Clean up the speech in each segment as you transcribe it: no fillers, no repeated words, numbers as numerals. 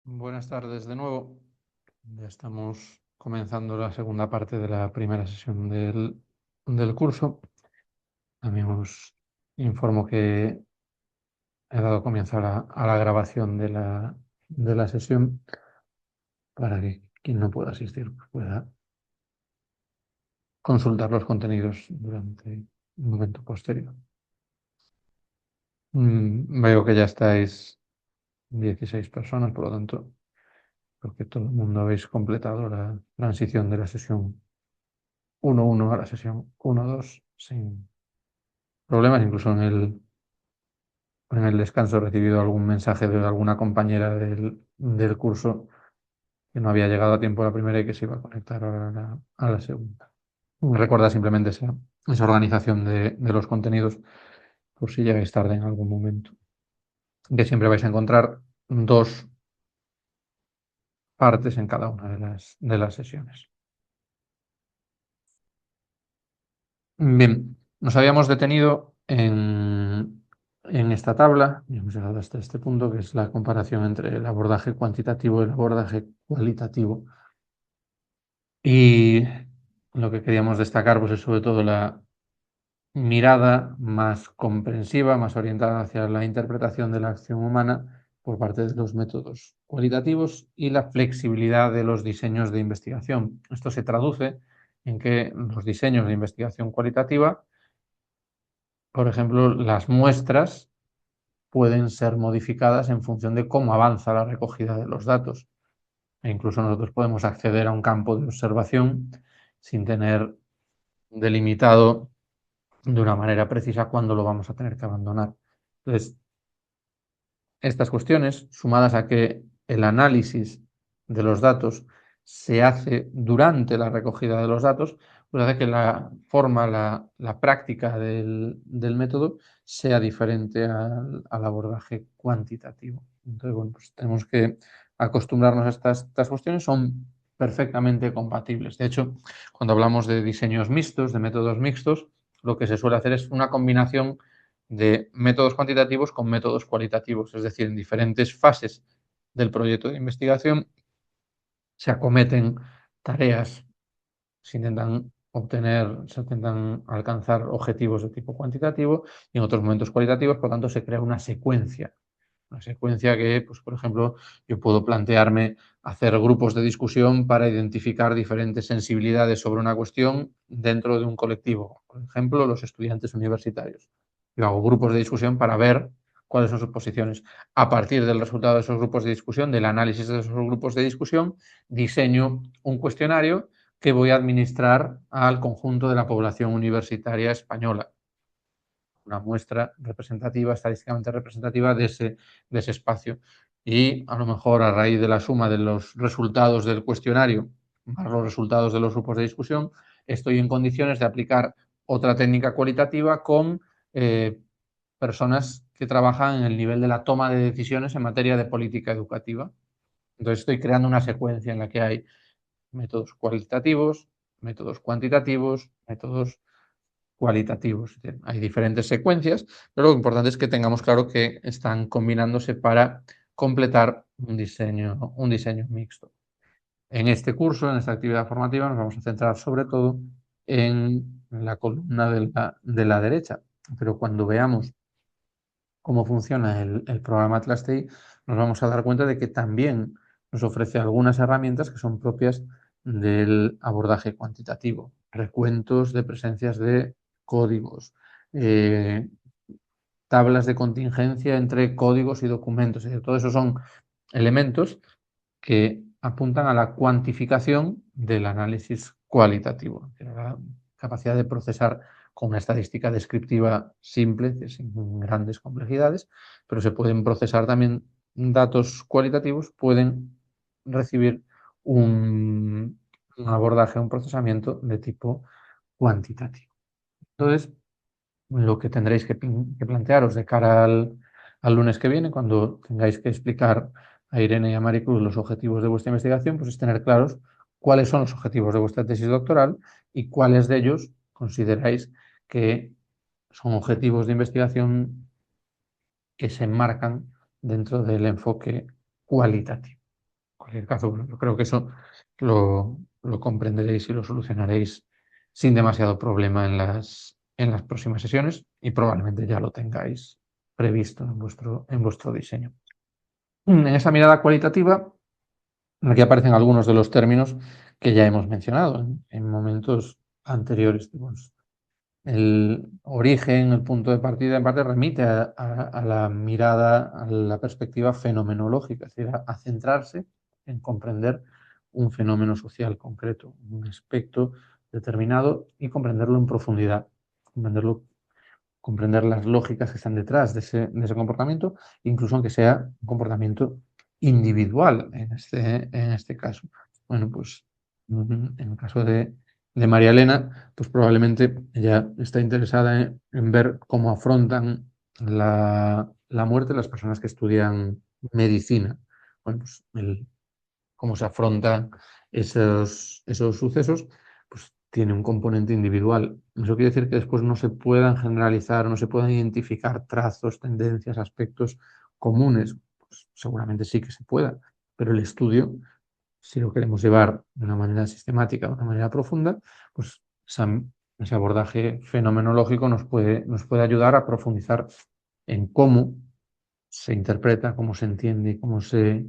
Buenas tardes de nuevo. Ya estamos comenzando la segunda parte de la primera sesión del curso. También os informo que he dado comienzo a la grabación de la sesión para que quien no pueda asistir pueda consultar los contenidos durante un momento posterior. Veo que ya estáis 16 personas, por lo tanto, creo que todo el mundo habéis completado la transición de la sesión 1.1 a la sesión 1.2 sin problemas. Incluso en el descanso he recibido algún mensaje de alguna compañera del curso que no había llegado a tiempo a la primera y que se iba a conectar ahora a la segunda. Recuerda simplemente esa organización de los contenidos por si llegáis tarde en algún momento. Que siempre vais a encontrar dos partes en cada una de las sesiones. Bien, nos habíamos detenido en esta tabla, y hemos llegado hasta este punto, que es la comparación entre el abordaje cuantitativo y el abordaje cualitativo. Y lo que queríamos destacar pues, es sobre todo la mirada más comprensiva, más orientada hacia la interpretación de la acción humana por parte de los métodos cualitativos y la flexibilidad de los diseños de investigación. Esto se traduce en que los diseños de investigación cualitativa, por ejemplo, las muestras pueden ser modificadas en función de cómo avanza la recogida de los datos. E incluso nosotros podemos acceder a un campo de observación sin tener delimitado de una manera precisa cuándo lo vamos a tener que abandonar. Entonces, estas cuestiones, sumadas a que el análisis de los datos se hace durante la recogida de los datos, pues hace que la forma, la práctica del método sea diferente al abordaje cuantitativo. Entonces, bueno, pues tenemos que acostumbrarnos a estas cuestiones, son perfectamente compatibles. De hecho, cuando hablamos de diseños mixtos, de métodos mixtos, lo que se suele hacer es una combinación de métodos cuantitativos con métodos cualitativos, es decir, en diferentes fases del proyecto de investigación se acometen tareas, se intentan alcanzar objetivos de tipo cuantitativo y en otros momentos cualitativos, por lo tanto se crea una secuencia que, pues, por ejemplo, yo puedo plantearme hacer grupos de discusión para identificar diferentes sensibilidades sobre una cuestión dentro de un colectivo, por ejemplo, los estudiantes universitarios. Yo hago grupos de discusión para ver cuáles son sus posiciones. A partir del resultado de esos grupos de discusión, del análisis de esos grupos de discusión, diseño un cuestionario que voy a administrar al conjunto de la población universitaria española. Una muestra representativa, estadísticamente representativa de ese espacio. Y a lo mejor a raíz de la suma de los resultados del cuestionario más los resultados de los grupos de discusión, estoy en condiciones de aplicar otra técnica cualitativa con personas que trabajan en el nivel de la toma de decisiones en materia de política educativa. Entonces estoy creando una secuencia en la que hay métodos cualitativos, métodos cuantitativos, métodos cualitativos. Hay diferentes secuencias, pero lo importante es que tengamos claro que están combinándose para completar un diseño mixto. En este curso, en esta actividad formativa, nos vamos a centrar sobre todo en la columna de la derecha, pero cuando veamos cómo funciona el programa Atlas TI, nos vamos a dar cuenta de que también nos ofrece algunas herramientas que son propias del abordaje cuantitativo. Recuentos de presencias de códigos, tablas de contingencia entre códigos y documentos. Todo eso son elementos que apuntan a la cuantificación del análisis cualitativo, la capacidad de procesar con una estadística descriptiva simple, sin grandes complejidades, pero se pueden procesar también datos cualitativos, pueden recibir un abordaje, un procesamiento de tipo cuantitativo. Entonces, lo que tendréis que plantearos de cara al lunes que viene, cuando tengáis que explicar a Irene y a Maricruz los objetivos de vuestra investigación, pues es tener claros cuáles son los objetivos de vuestra tesis doctoral y cuáles de ellos consideráis que son objetivos de investigación que se enmarcan dentro del enfoque cualitativo. cualquier caso, bueno, yo creo que eso lo comprenderéis y lo solucionaréis sin demasiado problema en las próximas sesiones y probablemente ya lo tengáis previsto en vuestro diseño. En esa mirada cualitativa, aquí aparecen algunos de los términos que ya hemos mencionado en momentos anteriores. El origen, el punto de partida, en parte remite a la mirada, a la perspectiva fenomenológica, es decir, a centrarse en comprender un fenómeno social concreto, un aspecto determinado y comprenderlo en profundidad, comprender las lógicas que están detrás de ese comportamiento, incluso aunque sea un comportamiento individual en este caso. Bueno, pues en el caso de María Elena, pues probablemente ella está interesada en ver cómo afrontan la muerte las personas que estudian medicina. Bueno, pues cómo se afrontan esos sucesos, pues tiene un componente individual. Eso quiere decir que después no se puedan generalizar, no se puedan identificar trazos, tendencias, aspectos comunes. Pues seguramente sí que se pueda, pero el estudio, si lo queremos llevar de una manera sistemática, de una manera profunda, pues ese abordaje fenomenológico nos puede ayudar a profundizar en cómo se interpreta, cómo se entiende y cómo se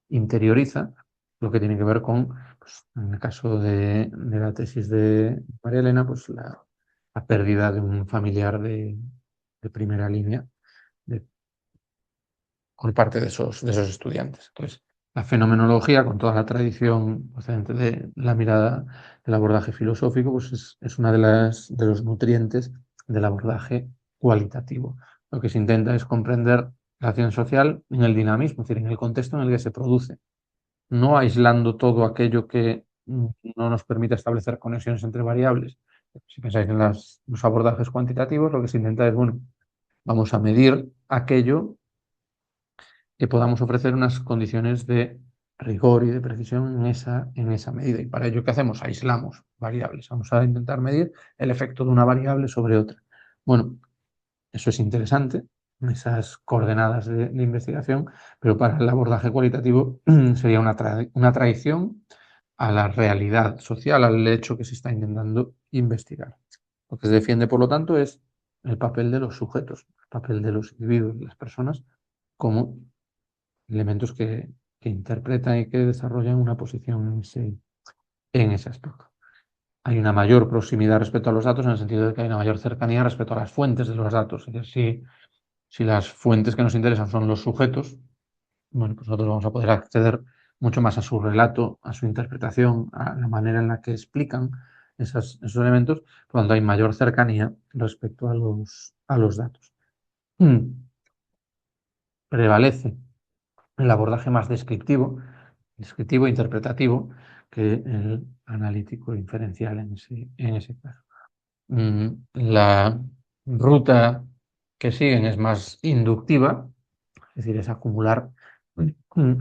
interioriza lo que tiene que ver con, pues, en el caso de la tesis de María Elena, pues la pérdida de un familiar de primera línea de- por parte de esos estudiantes. Entonces, la fenomenología, con toda la tradición procedente de la mirada del abordaje filosófico, pues es una de los nutrientes del abordaje cualitativo. Lo que se intenta es comprender la acción social en el dinamismo, es decir, en el contexto en el que se produce, no aislando todo aquello que no nos permite establecer conexiones entre variables. Si pensáis en los abordajes cuantitativos, lo que se intenta es, bueno, vamos a medir aquello que podamos ofrecer unas condiciones de rigor y de precisión en esa medida. Y para ello, ¿qué hacemos? Aislamos variables. Vamos a intentar medir el efecto de una variable sobre otra. Bueno, eso es interesante, esas coordenadas de investigación, pero para el abordaje cualitativo sería una traición a la realidad social, al hecho que se está intentando investigar. Lo que se defiende, por lo tanto, es el papel de los sujetos, el papel de los individuos, de las personas, como elementos que interpretan y que desarrollan una posición en ese aspecto. Hay una mayor proximidad respecto a los datos en el sentido de que hay una mayor cercanía respecto a las fuentes de los datos. Es decir, si las fuentes que nos interesan son los sujetos, bueno, pues nosotros vamos a poder acceder mucho más a su relato, a su interpretación, a la manera en la que explican esos elementos, cuando hay mayor cercanía respecto a los datos. Prevalece el abordaje más descriptivo e interpretativo que el analítico inferencial en ese caso. La ruta que siguen es más inductiva, es decir, es acumular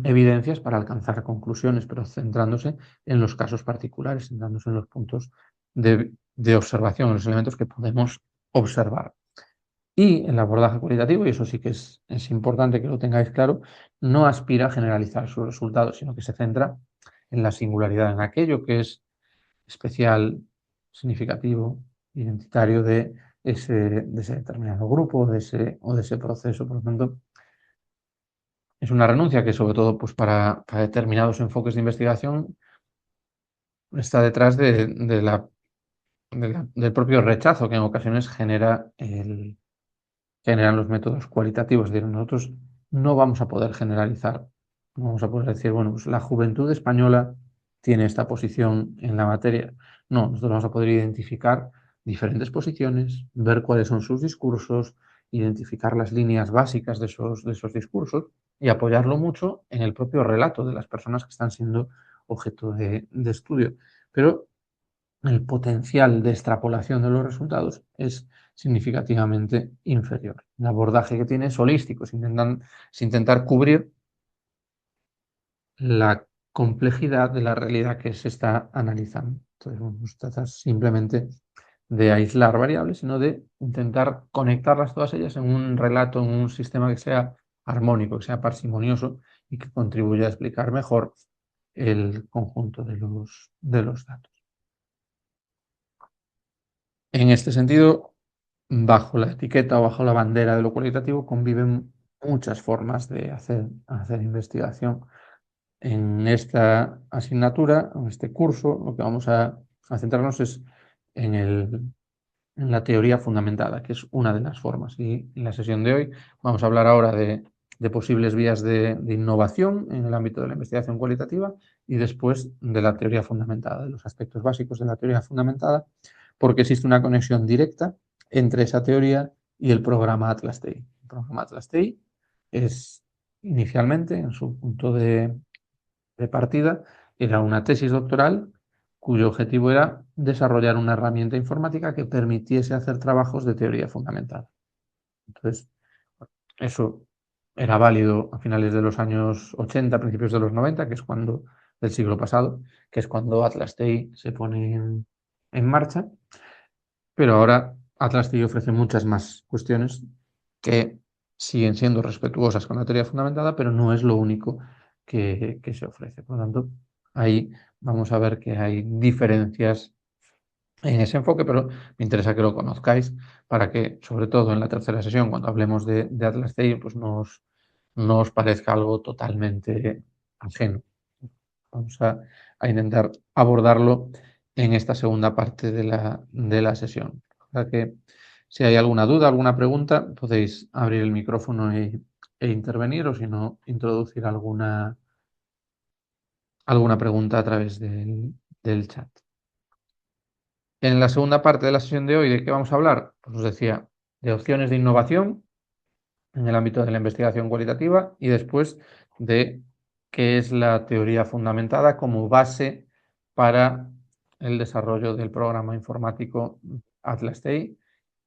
evidencias para alcanzar conclusiones, pero centrándose en los casos particulares, centrándose en los puntos de observación, en los elementos que podemos observar. Y el abordaje cualitativo, y eso sí que es importante que lo tengáis claro, no aspira a generalizar sus resultados, sino que se centra en la singularidad, en aquello que es especial, significativo, identitario de ese determinado grupo o de ese proceso. Por lo tanto, es una renuncia que sobre todo pues, para determinados enfoques de investigación está detrás del propio rechazo que en ocasiones generan los métodos cualitativos. Es decir, nosotros no vamos a poder generalizar, no vamos a poder decir, bueno, pues la juventud española tiene esta posición en la materia. No, nosotros vamos a poder identificar diferentes posiciones, ver cuáles son sus discursos, identificar las líneas básicas de esos discursos y apoyarlo mucho en el propio relato de las personas que están siendo objeto de estudio. Pero el potencial de extrapolación de los resultados es significativamente inferior. El abordaje que tiene es holístico, es intentar cubrir la complejidad de la realidad que se está analizando. Entonces, no se trata simplemente de aislar variables, sino de intentar conectarlas todas ellas en un relato, en un sistema que sea armónico, que sea parsimonioso y que contribuya a explicar mejor el conjunto de los datos. En este sentido, bajo la etiqueta o bajo la bandera de lo cualitativo conviven muchas formas de hacer investigación. En esta asignatura, en este curso, lo que vamos a centrarnos es en la teoría fundamentada, que es una de las formas. Y en la sesión de hoy vamos a hablar ahora de posibles vías de innovación en el ámbito de la investigación cualitativa y después de la teoría fundamentada, de los aspectos básicos de la teoría fundamentada, porque existe una conexión directa entre esa teoría y el programa Atlas TI. El programa Atlas TI es inicialmente, en su punto de partida, era una tesis doctoral cuyo objetivo era desarrollar una herramienta informática que permitiese hacer trabajos de teoría fundamental. Entonces, eso era válido a finales de los años 80, principios de los 90, que es cuando, del siglo pasado, que es cuando Atlas TI se pone en marcha, pero ahora Atlas TI ofrece muchas más cuestiones que siguen siendo respetuosas con la teoría fundamentada, pero no es lo único que se ofrece. Por lo tanto, ahí vamos a ver que hay diferencias en ese enfoque, pero me interesa que lo conozcáis para que, sobre todo en la tercera sesión, cuando hablemos de Atlas TI, pues no os parezca algo totalmente ajeno. Vamos a intentar abordarlo en esta segunda parte de la sesión. O sea que si hay alguna duda, alguna pregunta, podéis abrir el micrófono e intervenir, o si no, introducir alguna pregunta a través del chat. En la segunda parte de la sesión de hoy, ¿de qué vamos a hablar? Pues os decía, de opciones de innovación en el ámbito de la investigación cualitativa y después de qué es la teoría fundamentada como base para el desarrollo del programa informático Atlas TI,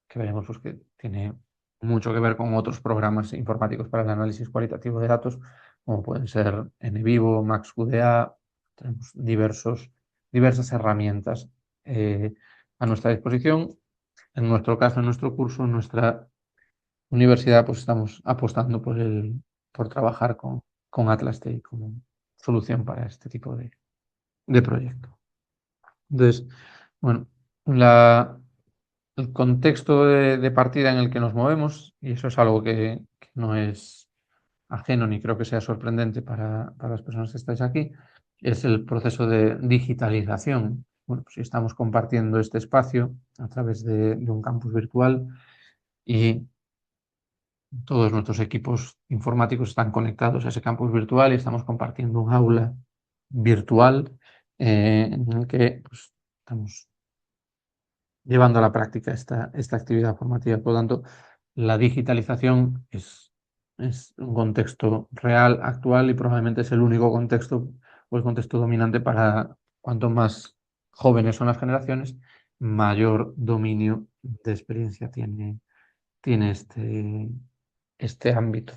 que veremos pues, que tiene mucho que ver con otros programas informáticos para el análisis cualitativo de datos, como pueden ser NVivo, MaxQDA. Tenemos diversas herramientas a nuestra disposición. En nuestro caso, en nuestro curso, en nuestra universidad, pues estamos apostando por trabajar con Atlas TI como solución para este tipo de proyecto. Entonces, bueno, el contexto de partida en el que nos movemos, y eso es algo que no es ajeno ni creo que sea sorprendente para las personas que estáis aquí, es el proceso de digitalización. Bueno, pues si estamos compartiendo este espacio a través de un campus virtual y todos nuestros equipos informáticos están conectados a ese campus virtual y estamos compartiendo un aula virtual en el que pues, estamos llevando a la práctica esta actividad formativa. Por lo tanto, la digitalización es un contexto real, actual y probablemente es el único contexto o el contexto dominante para cuanto más jóvenes son las generaciones, mayor dominio de experiencia tiene este ámbito.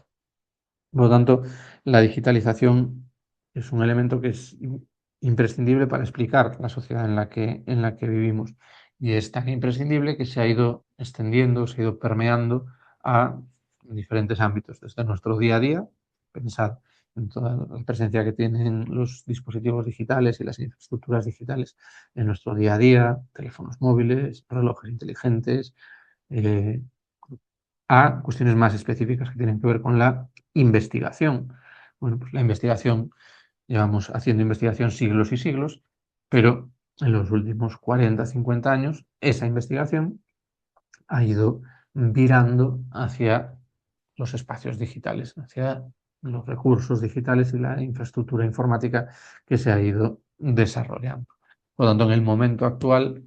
Por lo tanto, la digitalización es un elemento que es imprescindible para explicar la sociedad en la que vivimos. Y es tan imprescindible que se ha ido extendiendo, se ha ido permeando a diferentes ámbitos, desde nuestro día a día. Pensad en toda la presencia que tienen los dispositivos digitales y las infraestructuras digitales en nuestro día a día, teléfonos móviles, relojes inteligentes, a cuestiones más específicas que tienen que ver con la investigación. Bueno, pues la investigación, llevamos haciendo investigación siglos y siglos, pero en los últimos 40, 50 años, esa investigación ha ido virando hacia los espacios digitales, hacia los recursos digitales y la infraestructura informática que se ha ido desarrollando. Por lo tanto, en el momento actual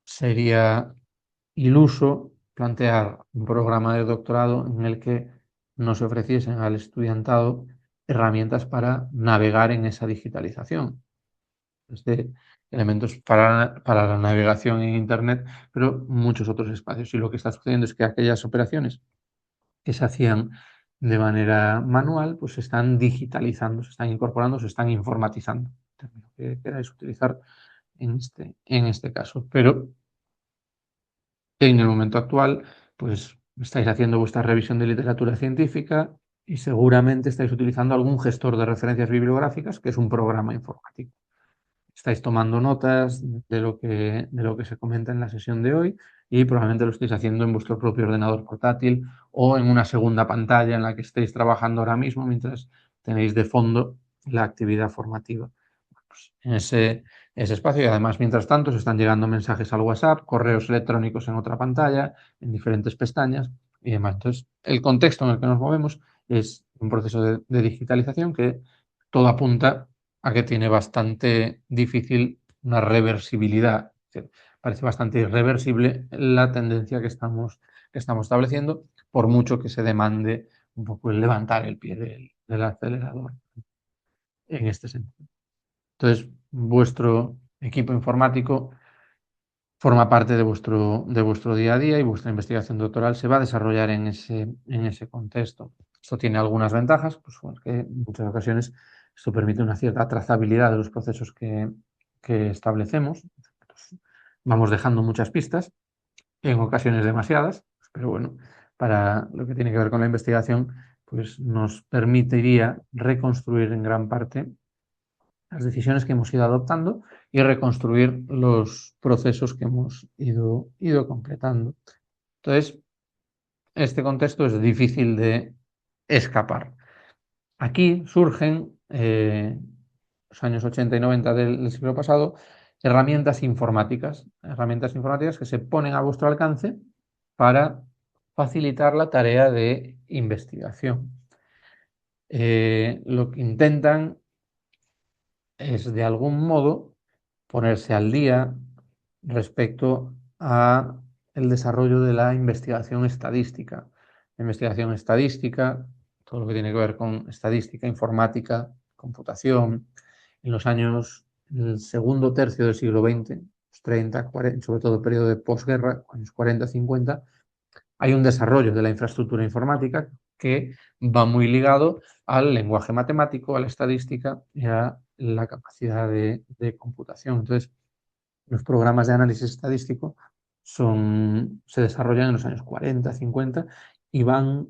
sería iluso plantear un programa de doctorado en el que no se ofreciesen al estudiantado herramientas para navegar en esa digitalización. Desde elementos para la navegación en Internet, pero muchos otros espacios. Y lo que está sucediendo es que aquellas operaciones que se hacían de manera manual, pues se están digitalizando, se están incorporando, se están informatizando, término que queráis utilizar en este caso. Pero en el momento actual, pues estáis haciendo vuestra revisión de literatura científica y seguramente estáis utilizando algún gestor de referencias bibliográficas, que es un programa informático. Estáis tomando notas de lo que se comenta en la sesión de hoy y probablemente lo estéis haciendo en vuestro propio ordenador portátil o en una segunda pantalla en la que estéis trabajando ahora mismo mientras tenéis de fondo la actividad formativa. Pues en ese espacio y además, mientras tanto, se están llegando mensajes al WhatsApp, correos electrónicos en otra pantalla, en diferentes pestañas y demás. Entonces, el contexto en el que nos movemos es un proceso de digitalización que todo apunta a que tiene bastante difícil una reversibilidad. Es decir, parece bastante irreversible la tendencia que estamos estableciendo, por mucho que se demande un poco el levantar el pie del acelerador en este sentido. Entonces, vuestro equipo informático forma parte de vuestro día a día y vuestra investigación doctoral se va a desarrollar en ese contexto. Esto tiene algunas ventajas, pues que en muchas ocasiones esto permite una cierta trazabilidad de los procesos que establecemos. Pues, vamos dejando muchas pistas, en ocasiones demasiadas, pero bueno, para lo que tiene que ver con la investigación, pues nos permitiría reconstruir en gran parte las decisiones que hemos ido adoptando y reconstruir los procesos que hemos ido completando. Entonces, este contexto es difícil de escapar. Aquí surgen, los años 80 y 90 del siglo pasado, herramientas informáticas que se ponen a vuestro alcance para facilitar la tarea de investigación. Lo que intentan es, de algún modo, ponerse al día respecto a el desarrollo de la investigación estadística. La investigación estadística, todo lo que tiene que ver con estadística, informática, computación, en los años, en el segundo tercio del siglo XX, los 30, 40, sobre todo el periodo de posguerra, años 40, 50, hay un desarrollo de la infraestructura informática que va muy ligado al lenguaje matemático, a la estadística y a la capacidad de computación. Entonces, los programas de análisis estadístico se desarrollan en los años 40, 50 y van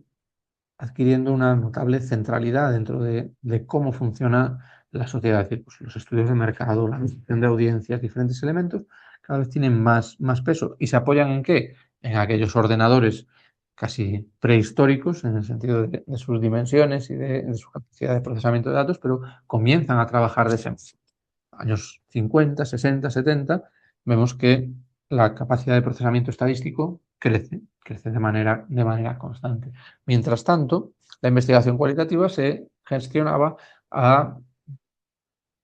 adquiriendo una notable centralidad dentro de cómo funciona la sociedad. Es decir, pues los estudios de mercado, la medición de audiencias, diferentes elementos, cada vez tienen más peso. ¿Y se apoyan en qué? En aquellos ordenadores casi prehistóricos, en el sentido de sus dimensiones y de su capacidad de procesamiento de datos, pero comienzan a trabajar de ese años 50, 60, 70, vemos que la capacidad de procesamiento estadístico crece de manera constante. Mientras tanto, la investigación cualitativa se gestionaba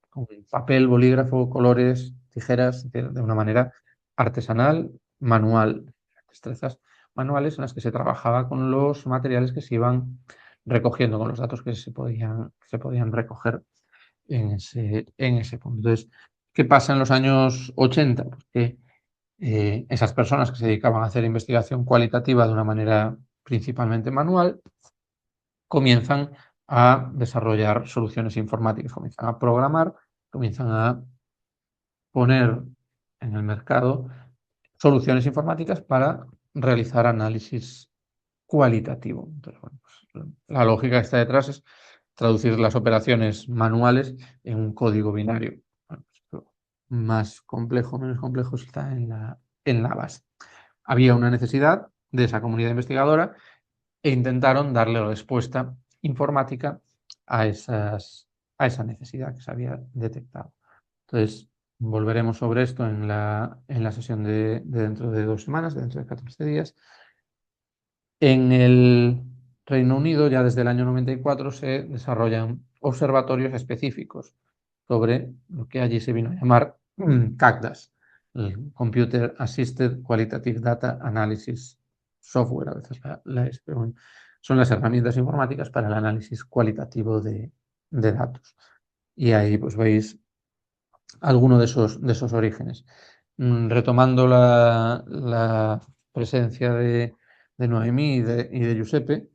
con papel, bolígrafo, colores, tijeras, de una manera artesanal, manual, destrezas manuales en las que se trabajaba con los materiales que se iban recogiendo, con los datos que se podían recoger en ese punto. Entonces, ¿qué pasa en los años 80? Pues que esas personas que se dedicaban a hacer investigación cualitativa de una manera principalmente manual comienzan a desarrollar soluciones informáticas, comienzan a programar, comienzan a poner en el mercado soluciones informáticas para realizar análisis cualitativo. Entonces, bueno, pues, la lógica que está detrás es traducir las operaciones manuales en un código binario. Bueno, pues, más complejo, menos complejo está en la base. Había una necesidad de esa comunidad investigadora e intentaron darle respuesta informática a esa necesidad que se había detectado. Entonces, volveremos sobre esto en la sesión de dentro de 2 semanas, dentro de 14 días. En el Reino Unido, ya desde el año 94, se desarrollan observatorios específicos sobre lo que allí se vino a llamar CACDAS, el Computer Assisted Qualitative Data Analysis Software, a veces pero son las herramientas informáticas para el análisis cualitativo de datos. Y ahí pues veis alguno de esos orígenes. Retomando la presencia de Noemí y de Giuseppe,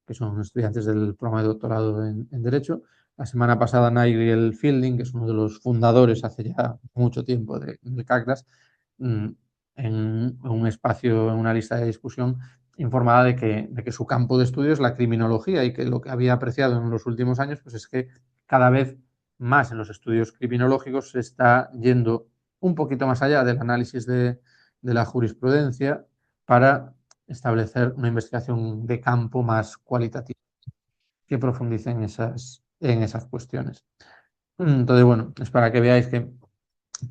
que son estudiantes del programa de doctorado en Derecho. La semana pasada Nigel Fielding, que es uno de los fundadores hace ya mucho tiempo de CACDAS, en un espacio, en una lista de discusión, informada de que su campo de estudio es la criminología y que lo que había apreciado en los últimos años pues es que cada vez más en los estudios criminológicos se está yendo un poquito más allá del análisis de la jurisprudencia para establecer una investigación de campo más cualitativa que profundice en esas cuestiones. Entonces, bueno, es para que veáis que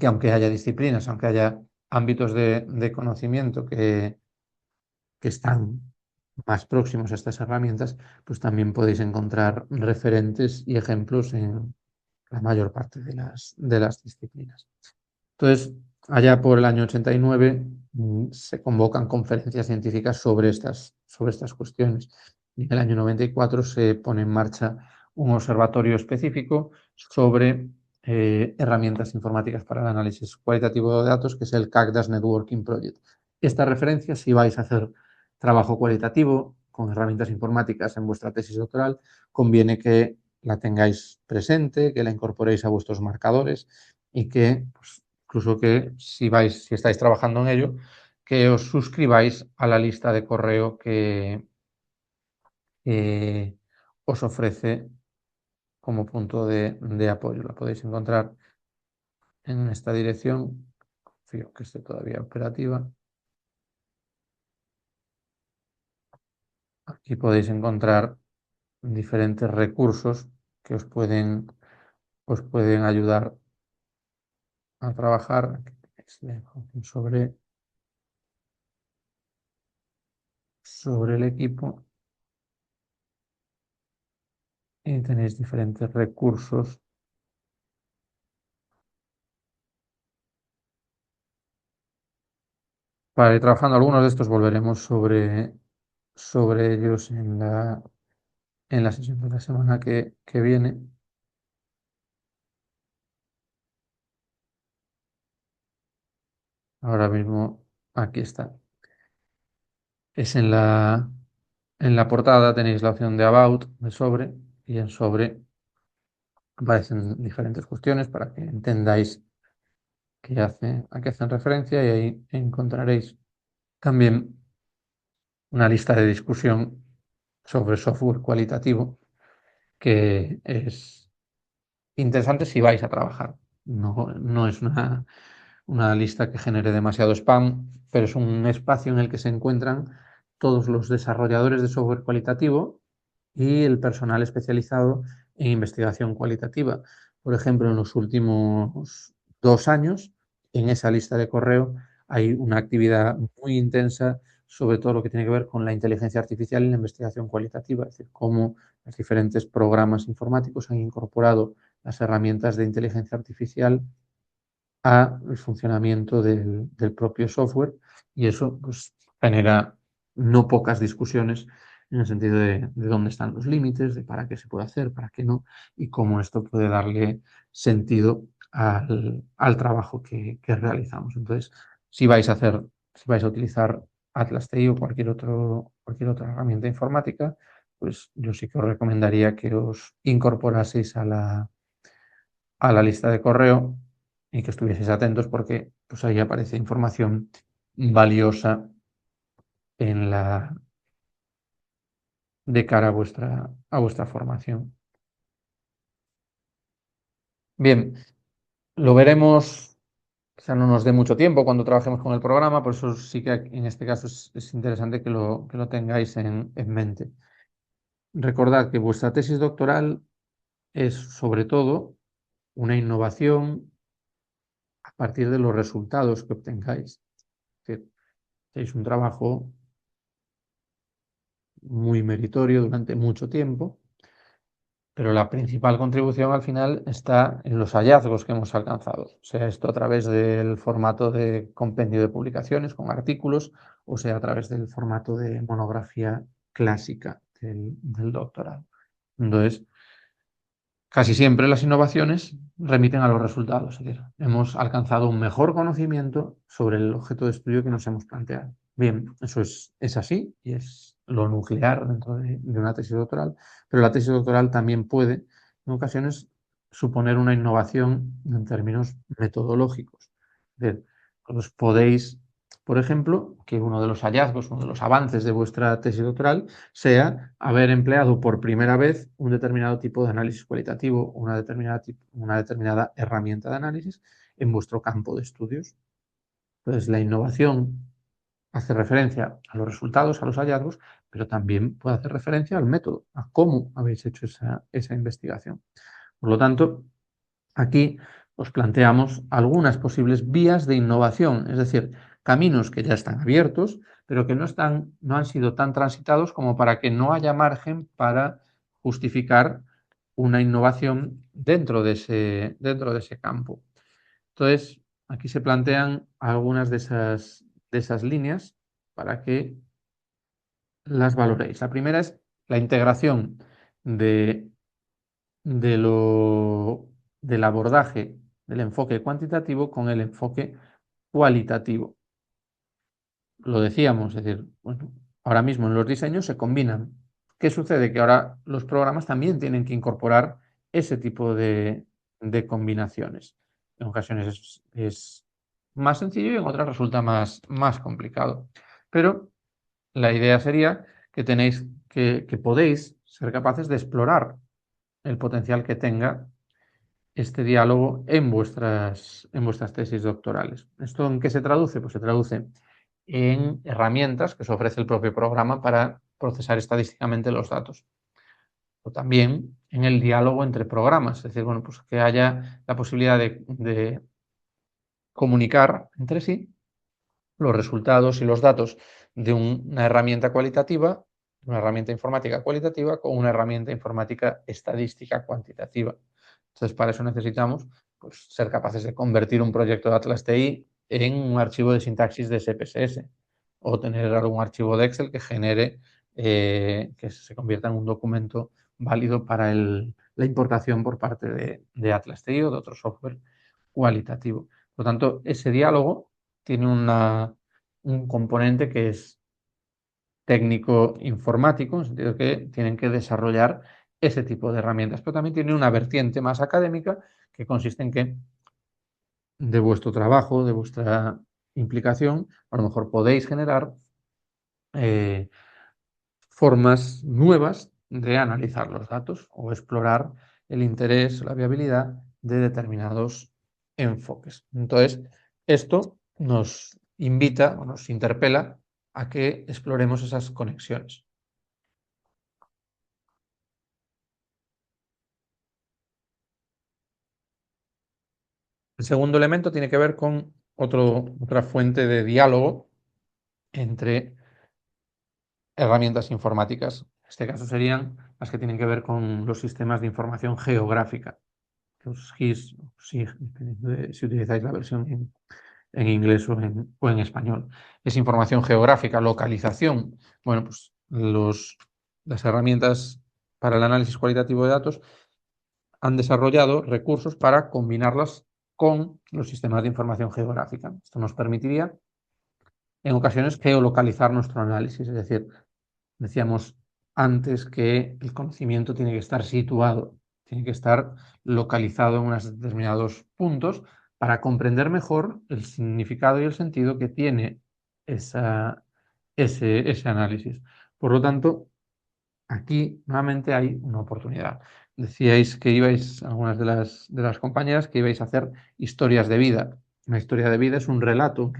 aunque haya disciplinas, aunque haya ámbitos de conocimiento que están más próximos a estas herramientas, pues también podéis encontrar referentes y ejemplos en la mayor parte de las disciplinas. Entonces, allá por el año 89 se convocan conferencias científicas sobre estas cuestiones. Y en el año 94 se pone en marcha un observatorio específico sobre herramientas informáticas para el análisis cualitativo de datos, que es el CACDAS Networking Project. Esta referencia, si vais a hacer trabajo cualitativo con herramientas informáticas en vuestra tesis doctoral, conviene que la tengáis presente, que la incorporéis a vuestros marcadores y que, pues, incluso que si estáis trabajando en ello, que os suscribáis a la lista de correo que os ofrece como punto de apoyo. La podéis encontrar en esta dirección, confío que esté todavía operativa. Aquí podéis encontrar diferentes recursos que os pueden ayudar a trabajar. Aquí tenéis la información sobre el equipo y tenéis diferentes recursos para ir trabajando. Algunos de estos volveremos sobre ellos en la sesión de la semana que viene. Ahora mismo aquí está. Es en la portada tenéis la opción de About, de sobre, y en sobre aparecen diferentes cuestiones para que entendáis a qué hacen referencia, y ahí encontraréis también una lista de discusión sobre software cualitativo que es interesante si vais a trabajar. No es una lista que genere demasiado spam, pero es un espacio en el que se encuentran todos los desarrolladores de software cualitativo y el personal especializado en investigación cualitativa. Por ejemplo, en los últimos 2 años, en esa lista de correo hay una actividad muy intensa sobre todo lo que tiene que ver con la inteligencia artificial y la investigación cualitativa, es decir, cómo los diferentes programas informáticos han incorporado las herramientas de inteligencia artificial al funcionamiento del propio software, y eso pues, genera no pocas discusiones en el sentido de dónde están los límites, de para qué se puede hacer, para qué no, y cómo esto puede darle sentido al trabajo que realizamos. Entonces, si vais a utilizar Atlas TI o cualquier otra herramienta informática, pues yo sí que os recomendaría que os incorporaseis a la lista de correo y que estuvieseis atentos porque pues ahí aparece información valiosa de cara a vuestra formación. Bien, lo veremos, quizá no nos dé mucho tiempo cuando trabajemos con el programa, por eso sí que en este caso es interesante que lo tengáis en mente. Recordad que vuestra tesis doctoral es sobre todo una innovación a partir de los resultados que obtengáis. Es decir, hacéis un trabajo muy meritorio durante mucho tiempo, pero la principal contribución al final está en los hallazgos que hemos alcanzado, sea esto a través del formato de compendio de publicaciones con artículos, o sea a través del formato de monografía clásica del doctorado. Entonces, casi siempre las innovaciones remiten a los resultados, es decir, hemos alcanzado un mejor conocimiento sobre el objeto de estudio que nos hemos planteado. Bien, eso es así y es lo nuclear dentro de una tesis doctoral, pero la tesis doctoral también puede, en ocasiones, suponer una innovación en términos metodológicos. Es decir, podéis por ejemplo, que uno de los hallazgos, uno de los avances de vuestra tesis doctoral sea haber empleado por primera vez un determinado tipo de análisis cualitativo, una determinada herramienta de análisis en vuestro campo de estudios. Entonces, la innovación hace referencia a los resultados, a los hallazgos, pero también puede hacer referencia al método, a cómo habéis hecho esa investigación. Por lo tanto, aquí os planteamos algunas posibles vías de innovación, es decir, caminos que ya están abiertos, pero que no han sido tan transitados como para que no haya margen para justificar una innovación dentro de ese campo. Entonces, aquí se plantean algunas de esas líneas para que las valoréis. La primera es la integración de, de lo, del abordaje del enfoque cuantitativo con el enfoque cualitativo. Lo decíamos, es decir, bueno, ahora mismo en los diseños se combinan. ¿Qué sucede? Que ahora los programas también tienen que incorporar ese tipo de combinaciones. En ocasiones es más sencillo y en otras resulta más complicado. Pero la idea sería que que podéis ser capaces de explorar el potencial que tenga este diálogo en vuestras tesis doctorales. ¿Esto en qué se traduce? Pues se traduce en herramientas que os ofrece el propio programa para procesar estadísticamente los datos. O también en el diálogo entre programas, es decir, bueno, pues que haya la posibilidad de comunicar entre sí los resultados y los datos de una herramienta cualitativa, una herramienta informática cualitativa con una herramienta informática estadística cuantitativa. Entonces, para eso necesitamos pues, ser capaces de convertir un proyecto de Atlas TI en un archivo de sintaxis de SPSS o tener algún archivo de Excel que genere, que se convierta en un documento válido para la importación por parte de Atlas TI o de otro software cualitativo. Por lo tanto, ese diálogo tiene un componente que es técnico informático, en el sentido que tienen que desarrollar ese tipo de herramientas, pero también tiene una vertiente más académica que consiste en que de vuestro trabajo, de vuestra implicación, a lo mejor podéis generar eh, formas nuevas de analizar los datos o explorar el interés, la viabilidad de determinados enfoques. Entonces, esto nos invita o nos interpela a que exploremos esas conexiones. El segundo elemento tiene que ver con otra fuente de diálogo entre herramientas informáticas. En este caso serían las que tienen que ver con los sistemas de información geográfica, los GIS, SIG, dependiendo de si utilizáis la versión en inglés o en español. Es información geográfica, localización. Bueno, pues las herramientas para el análisis cualitativo de datos han desarrollado recursos para combinarlas con los sistemas de información geográfica. Esto nos permitiría, en ocasiones, geolocalizar nuestro análisis, es decir, decíamos antes que el conocimiento tiene que estar situado, tiene que estar localizado en unos determinados puntos para comprender mejor el significado y el sentido que tiene ese análisis. Por lo tanto, aquí nuevamente hay una oportunidad. Decíais que ibais, algunas de las compañeras, que ibais a hacer historias de vida. Una historia de vida es un relato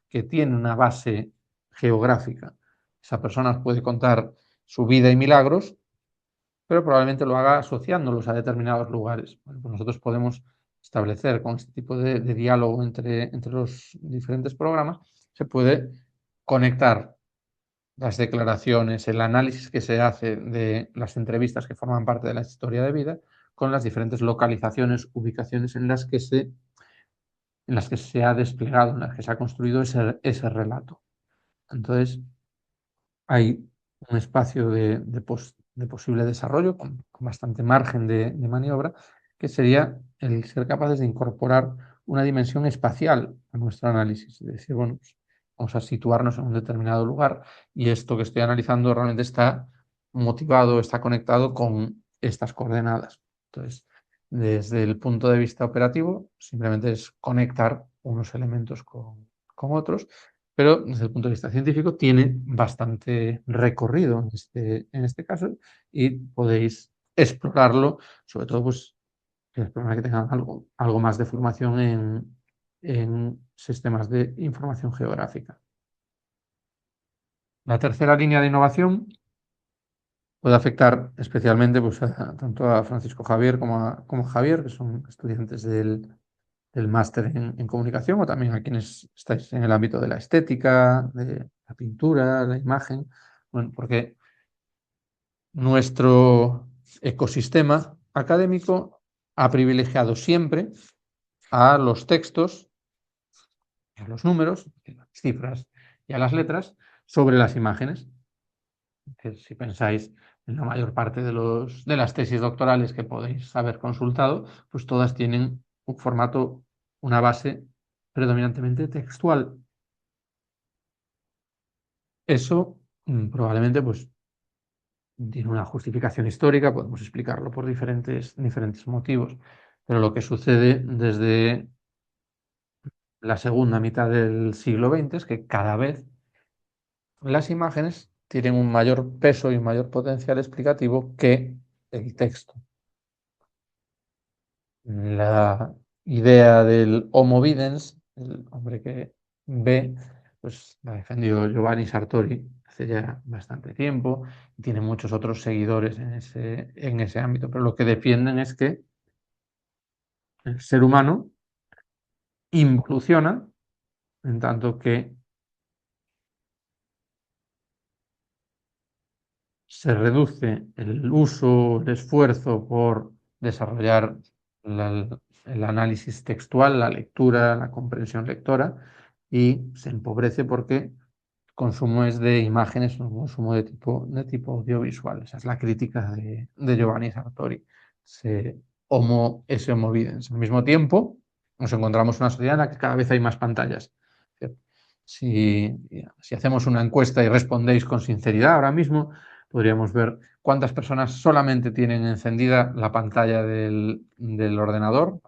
que tiene una base geográfica. Esa persona os puede contar su vida y milagros, pero probablemente lo haga asociándolos a determinados lugares. Bueno, pues nosotros podemos establecer con este tipo de diálogo entre los diferentes programas, se puede conectar las declaraciones, el análisis que se hace de las entrevistas que forman parte de la historia de vida con las diferentes localizaciones, ubicaciones en las que se ha desplegado, en las que se ha construido ese relato. Entonces, hay un espacio de posible desarrollo con bastante margen de maniobra, que sería el ser capaces de incorporar una dimensión espacial a nuestro análisis. Es decir, bueno, pues vamos a situarnos en un determinado lugar y esto que estoy analizando realmente está motivado, está conectado con estas coordenadas. Entonces, desde el punto de vista operativo, simplemente es conectar unos elementos con otros, pero desde el punto de vista científico tiene bastante recorrido en este caso y podéis explorarlo, sobre todo pues, las personas que tengan algo más de formación en sistemas de información geográfica. La tercera línea de innovación puede afectar especialmente pues, tanto a Francisco Javier como a Javier, que son estudiantes del máster en comunicación, o también a quienes estáis en el ámbito de la estética, de la pintura, la imagen. Bueno, porque nuestro ecosistema académico ha privilegiado siempre a los textos, a los números, a las cifras y a las letras sobre las imágenes. Que si pensáis en la mayor parte de las tesis doctorales que podéis haber consultado, pues todas tienen un formato, una base predominantemente textual. Eso probablemente pues, tiene una justificación histórica, podemos explicarlo por diferentes motivos, pero lo que sucede desde la segunda mitad del siglo XX es que cada vez las imágenes tienen un mayor peso y un mayor potencial explicativo que el texto. La idea del homo videns, el hombre que ve, pues la defendió Giovanni Sartori hace ya bastante tiempo y tiene muchos otros seguidores en ese ámbito, pero lo que defienden es que el ser humano involuciona en tanto que se reduce el uso, el esfuerzo por desarrollar el análisis textual, la lectura, la comprensión lectora, y se empobrece porque el consumo es de imágenes, un consumo de tipo audiovisual. Esa es la crítica de Giovanni Sartori. Ese homo videns. Al mismo tiempo, nos encontramos una sociedad en la que cada vez hay más pantallas. Si hacemos una encuesta y respondéis con sinceridad ahora mismo, podríamos ver cuántas personas solamente tienen encendida la pantalla del ordenador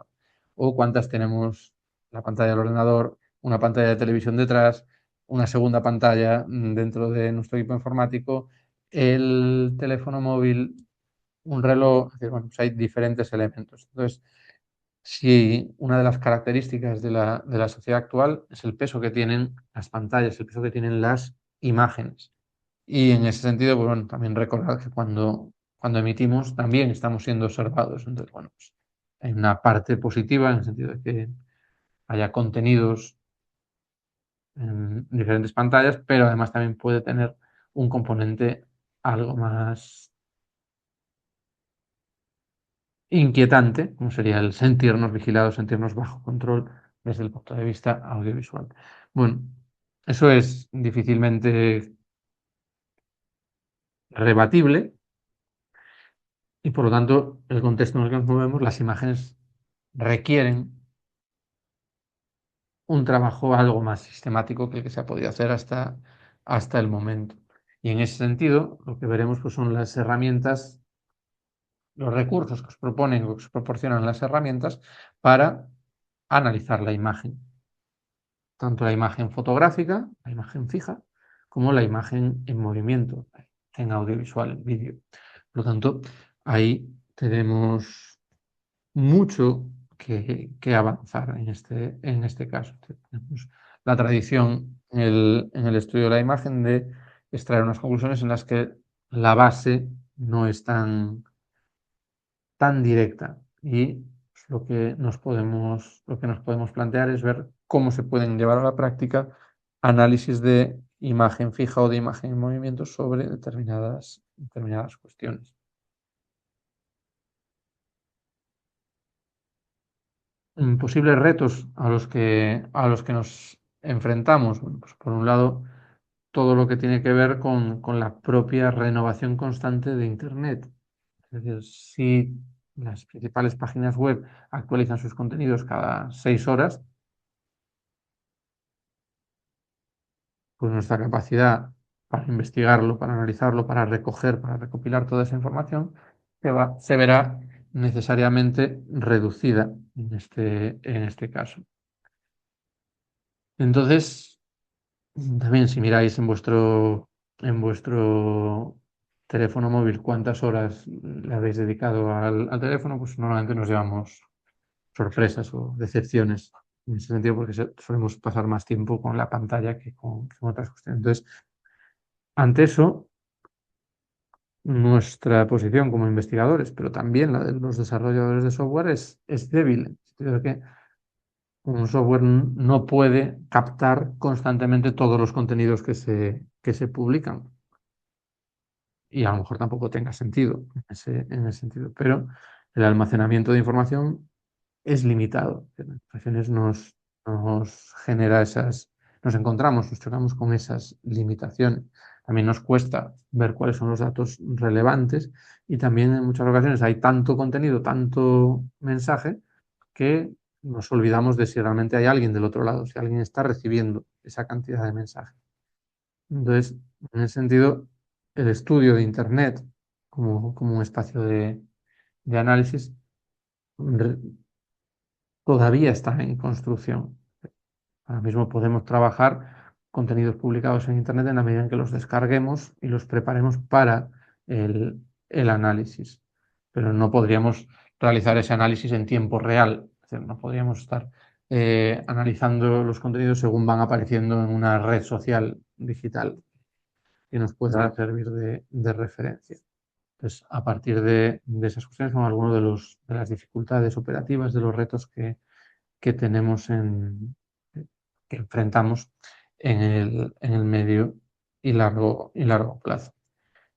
o cuántas tenemos la pantalla del ordenador, una pantalla de televisión detrás, una segunda pantalla dentro de nuestro equipo informático, el teléfono móvil, un reloj. Es decir, bueno, pues hay diferentes elementos. Entonces, si una de las características de la sociedad actual es el peso que tienen las pantallas, el peso que tienen las imágenes. Y en ese sentido, pues bueno, también recordar que cuando emitimos también estamos siendo observados. Entonces, bueno, pues hay una parte positiva en el sentido de que haya contenidos en diferentes pantallas, pero además también puede tener un componente algo más inquietante, como sería el sentirnos vigilados, sentirnos bajo control desde el punto de vista audiovisual. Bueno, eso es difícilmente rebatible y por lo tanto el contexto en el que nos movemos, las imágenes requieren un trabajo algo más sistemático que el que se ha podido hacer hasta el momento. Y en ese sentido, lo que veremos pues, son las herramientas, los recursos que os proponen o que os proporcionan las herramientas para analizar la imagen. Tanto la imagen fotográfica, la imagen fija, como la imagen en movimiento, en audiovisual, en vídeo. Por lo tanto, ahí tenemos mucho que avanzar en este caso. Tenemos la tradición en el estudio de la imagen de extraer unas conclusiones en las que la base no es tan directa y pues, lo que nos podemos plantear es ver cómo se pueden llevar a la práctica análisis de imagen fija o de imagen en movimiento sobre determinadas cuestiones. Posibles retos a los que nos enfrentamos. Bueno, pues por un lado, todo lo que tiene que ver con la propia renovación constante de Internet. Es decir, si las principales páginas web actualizan sus contenidos cada 6 horas, pues nuestra capacidad para investigarlo, para analizarlo, para recoger, para recopilar toda esa información, se verá necesariamente reducida en este caso. Entonces, También si miráis en vuestro teléfono móvil cuántas horas le habéis dedicado al teléfono, pues normalmente nos llevamos sorpresas o decepciones en ese sentido, porque solemos pasar más tiempo con la pantalla que con otras cuestiones. Entonces, ante eso, nuestra posición como investigadores, pero también la de los desarrolladores de software es débil, en el sentido de que un software no puede captar constantemente todos los contenidos que se publican. Y a lo mejor tampoco tenga sentido en ese sentido, pero el almacenamiento de información es limitado. En ocasiones nos genera nos encontramos, nos chocamos con esas limitaciones. También nos cuesta ver cuáles son los datos relevantes y también en muchas ocasiones hay tanto contenido, tanto mensaje, que nos olvidamos de si realmente hay alguien del otro lado, si alguien está recibiendo esa cantidad de mensajes. Entonces, en ese sentido, el estudio de Internet como un espacio de análisis todavía está en construcción. Ahora mismo podemos trabajar contenidos publicados en Internet en la medida en que los descarguemos y los preparemos para el análisis, pero no podríamos realizar ese análisis en tiempo real. Es decir, no podríamos estar analizando los contenidos según van apareciendo en una red social digital que nos pueda servir de referencia. Entonces, a partir de esas cuestiones son algunos de las dificultades operativas, de los retos que tenemos que enfrentamos en el medio y largo plazo.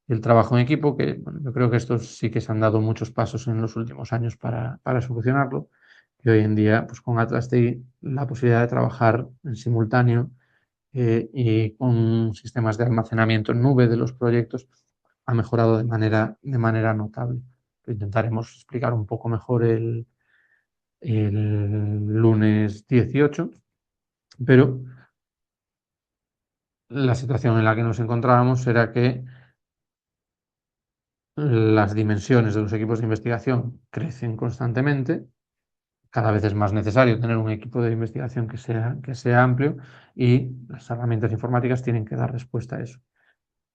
El trabajo en equipo, que bueno, yo creo que estos sí que se han dado muchos pasos en los últimos años para solucionarlo, y hoy en día, pues con Atlas TI, la posibilidad de trabajar en simultáneo y con sistemas de almacenamiento en nube de los proyectos ha mejorado de manera notable. Lo intentaremos explicar un poco mejor el lunes 18, pero la situación en la que nos encontrábamos era que las dimensiones de los equipos de investigación crecen constantemente, cada vez es más necesario tener un equipo de investigación que sea amplio y las herramientas informáticas tienen que dar respuesta a eso.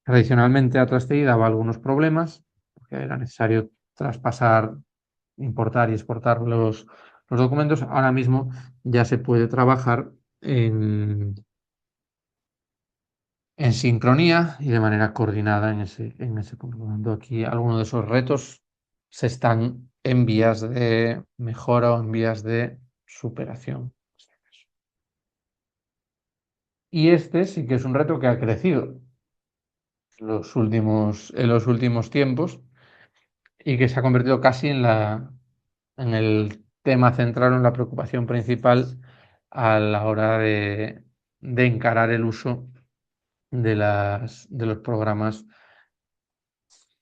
Tradicionalmente Atlas TI daba algunos problemas, porque era necesario traspasar, importar y exportar los documentos. Ahora mismo ya se puede trabajar en sincronía y de manera coordinada en ese punto. Por lo tanto, aquí algunos de esos retos se están en vías de mejora o en vías de superación. Y este sí que es un reto que ha crecido en los últimos tiempos y que se ha convertido casi en el tema central, en la preocupación principal a la hora de encarar el uso de los programas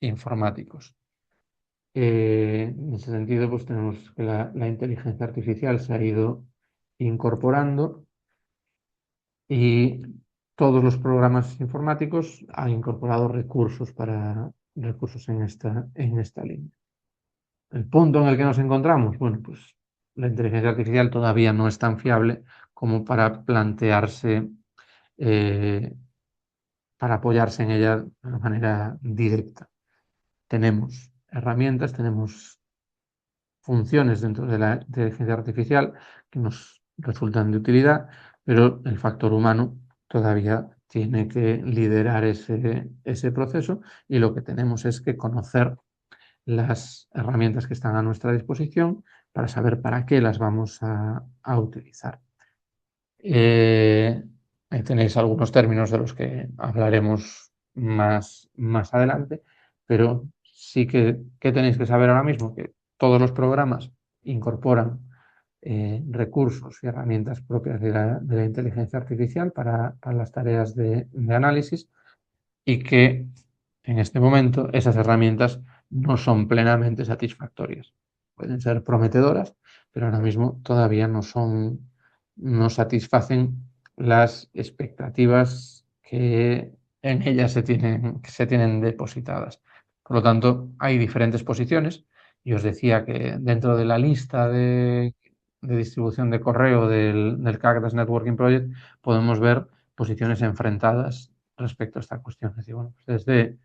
informáticos. En ese sentido, pues tenemos que la inteligencia artificial se ha ido incorporando y todos los programas informáticos han incorporado recursos en esta línea. El punto en el que nos encontramos, bueno, pues la inteligencia artificial todavía no es tan fiable como para apoyarse en ella de una manera directa. Tenemos herramientas, tenemos funciones dentro de la inteligencia artificial que nos resultan de utilidad, pero el factor humano todavía tiene que liderar ese proceso y lo que tenemos es que conocer las herramientas que están a nuestra disposición para saber para qué las vamos a utilizar. Ahí tenéis algunos términos de los que hablaremos más adelante, pero sí que tenéis que saber ahora mismo que todos los programas incorporan recursos y herramientas propias de la inteligencia artificial para las tareas de análisis y que en este momento esas herramientas no son plenamente satisfactorias. Pueden ser prometedoras, pero ahora mismo todavía no satisfacen las expectativas que en ellas que se tienen depositadas. Por lo tanto, hay diferentes posiciones y os decía que dentro de la lista de distribución de correo del Cactus Networking Project podemos ver posiciones enfrentadas respecto a esta cuestión. Es decir, bueno, pues desde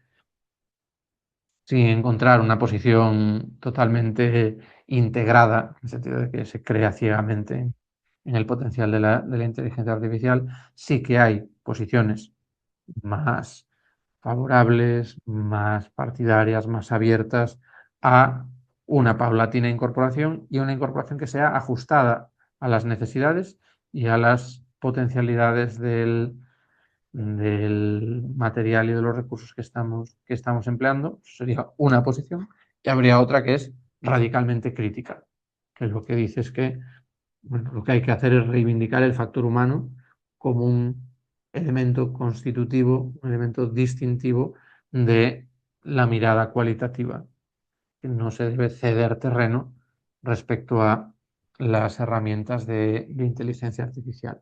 sin encontrar una posición totalmente integrada, en el sentido de que se crea ciegamente en el potencial de la inteligencia artificial, sí que hay posiciones más favorables, más partidarias, más abiertas a una paulatina incorporación y una incorporación que sea ajustada a las necesidades y a las potencialidades del material y de los recursos que estamos empleando. Sería una posición. Y habría otra que es radicalmente crítica, que lo que dice es que bueno, lo que hay que hacer es reivindicar el factor humano como un elemento constitutivo, un elemento distintivo de la mirada cualitativa, que no se debe ceder terreno respecto a las herramientas de inteligencia artificial.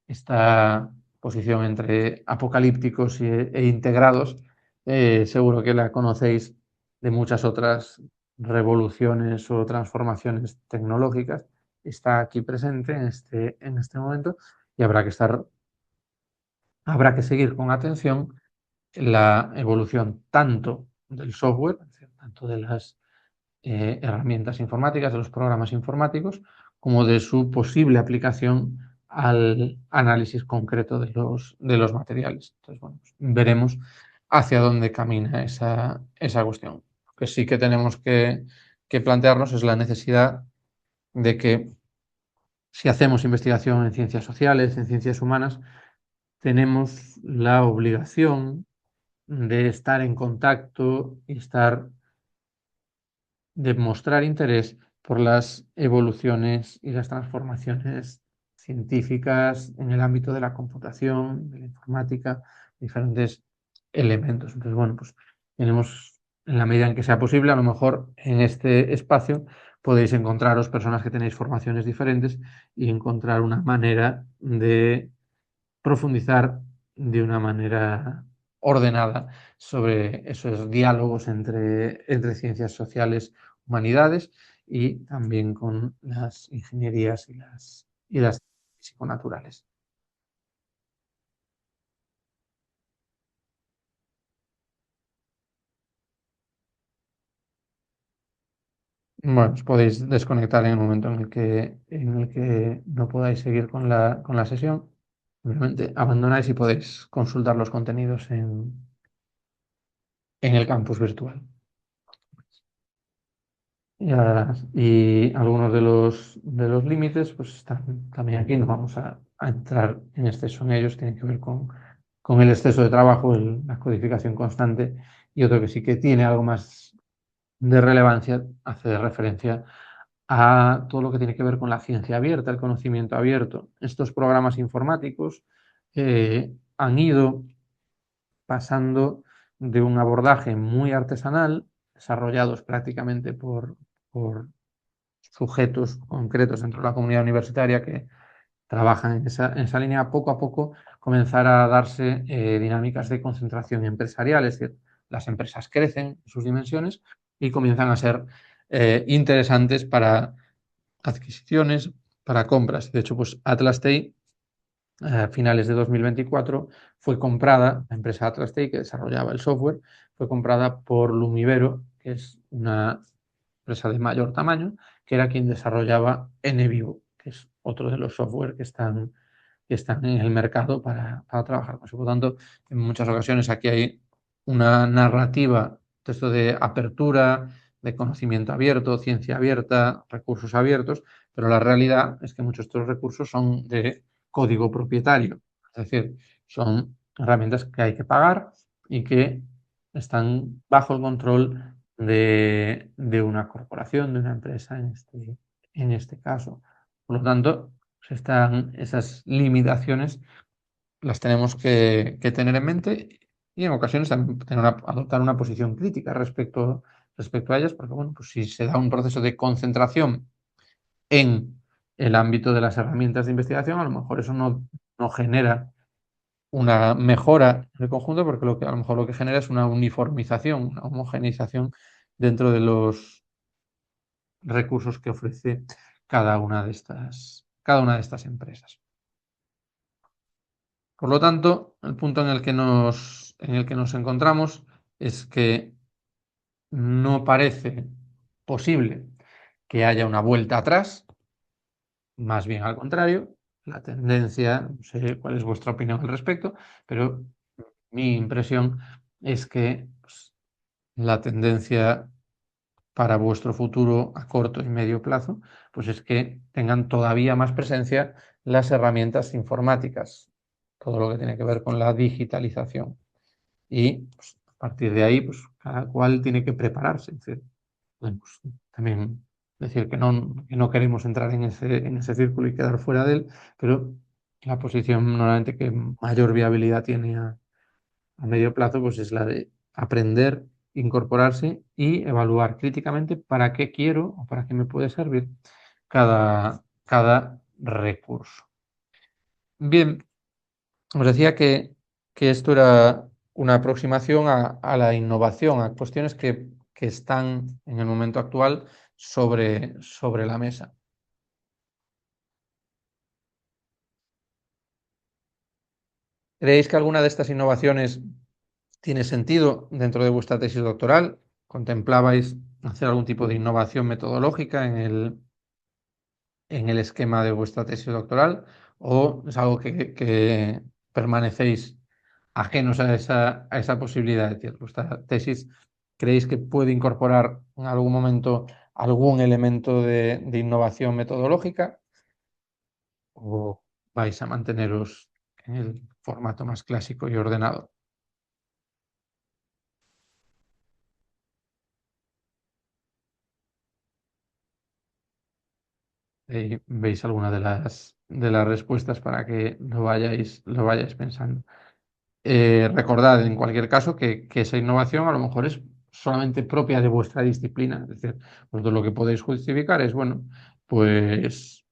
Esta posición entre apocalípticos e integrados, seguro que la conocéis de muchas otras revoluciones o transformaciones tecnológicas. Está aquí presente en este momento y habrá que seguir con atención la evolución tanto del software, es decir, tanto de las herramientas informáticas, de los programas informáticos, como de su posible aplicación al análisis concreto de los materiales. Entonces, bueno, pues veremos hacia dónde camina esa cuestión. Lo que sí que tenemos que plantearnos es la necesidad de que si hacemos investigación en ciencias sociales, en ciencias humanas, tenemos la obligación de estar en contacto y de mostrar interés por las evoluciones y las transformaciones científicas en el ámbito de la computación, de la informática, diferentes elementos. Entonces, bueno, pues tenemos, en la medida en que sea posible, a lo mejor en este espacio podéis encontraros personas que tenéis formaciones diferentes y encontrar una manera de profundizar de una manera ordenada sobre esos diálogos entre ciencias sociales, humanidades y también con las ingenierías y las psiconaturales. Bueno, os podéis desconectar en el momento en el que no podáis seguir con la sesión. Simplemente abandonáis y podéis consultar los contenidos en el campus virtual. Y algunos de los límites, pues están también aquí, no vamos a entrar en exceso en ellos, tienen que ver con el exceso de trabajo, la codificación constante, y otro que sí que tiene algo más de relevancia, hace referencia a todo lo que tiene que ver con la ciencia abierta, el conocimiento abierto. Estos programas informáticos han ido pasando de un abordaje muy artesanal, desarrollados prácticamente por sujetos concretos dentro de la comunidad universitaria que trabajan en esa línea, poco a poco comenzar a darse dinámicas de concentración empresarial, es decir, las empresas crecen en sus dimensiones y comienzan a ser interesantes para adquisiciones, para compras. De hecho, pues Atlas TI, a finales de 2024, fue comprada, la empresa Atlas TI que desarrollaba el software, fue comprada por Lumivero, que es una empresa de mayor tamaño, que era quien desarrollaba NVivo, que es otro de los software que están en el mercado para trabajar con eso. Por lo tanto, en muchas ocasiones aquí hay una narrativa de esto de apertura, de conocimiento abierto, ciencia abierta, recursos abiertos, pero la realidad es que muchos de estos recursos son de código propietario, es decir, son herramientas que hay que pagar y que están bajo el control de una corporación, de una empresa en este caso. Por lo tanto, pues esas limitaciones las tenemos que tener en mente y en ocasiones también adoptar una posición crítica respecto a ellas, porque bueno, pues si se da un proceso de concentración en el ámbito de las herramientas de investigación, a lo mejor eso no genera una mejora en el conjunto, porque a lo mejor lo que genera es una uniformización, una homogeneización dentro de los recursos que ofrece cada una de estas empresas. Por lo tanto, el punto en el que nos encontramos es que no parece posible que haya una vuelta atrás, más bien al contrario, la tendencia, no sé cuál es vuestra opinión al respecto, pero mi impresión es que pues, la tendencia para vuestro futuro a corto y medio plazo, pues es que tengan todavía más presencia las herramientas informáticas, todo lo que tiene que ver con la digitalización. Y pues, a partir de ahí, pues cada cual tiene que prepararse. Es decir, pues, también decir que no queremos entrar en ese círculo y quedar fuera de él, pero la posición normalmente que mayor viabilidad tiene a medio plazo, pues es la de aprender, incorporarse y evaluar críticamente para qué quiero o para qué me puede servir cada recurso. Bien, os decía que esto era una aproximación a la innovación, a cuestiones que están en el momento actual sobre la mesa. ¿Creéis que alguna de estas innovaciones tiene sentido dentro de vuestra tesis doctoral? ¿Contemplabais hacer algún tipo de innovación metodológica en el esquema de vuestra tesis doctoral? ¿O es algo que permanecéis ajenos a esa posibilidad? Es decir, ¿vuestra tesis creéis que puede incorporar en algún momento algún elemento de innovación metodológica? ¿O vais a manteneros en el formato más clásico y ordenado? ¿Veis alguna de las respuestas para que lo vayáis pensando? Recordad, en cualquier caso, que esa innovación a lo mejor es solamente propia de vuestra disciplina. Es decir, vosotros lo que podéis justificar es, bueno, pues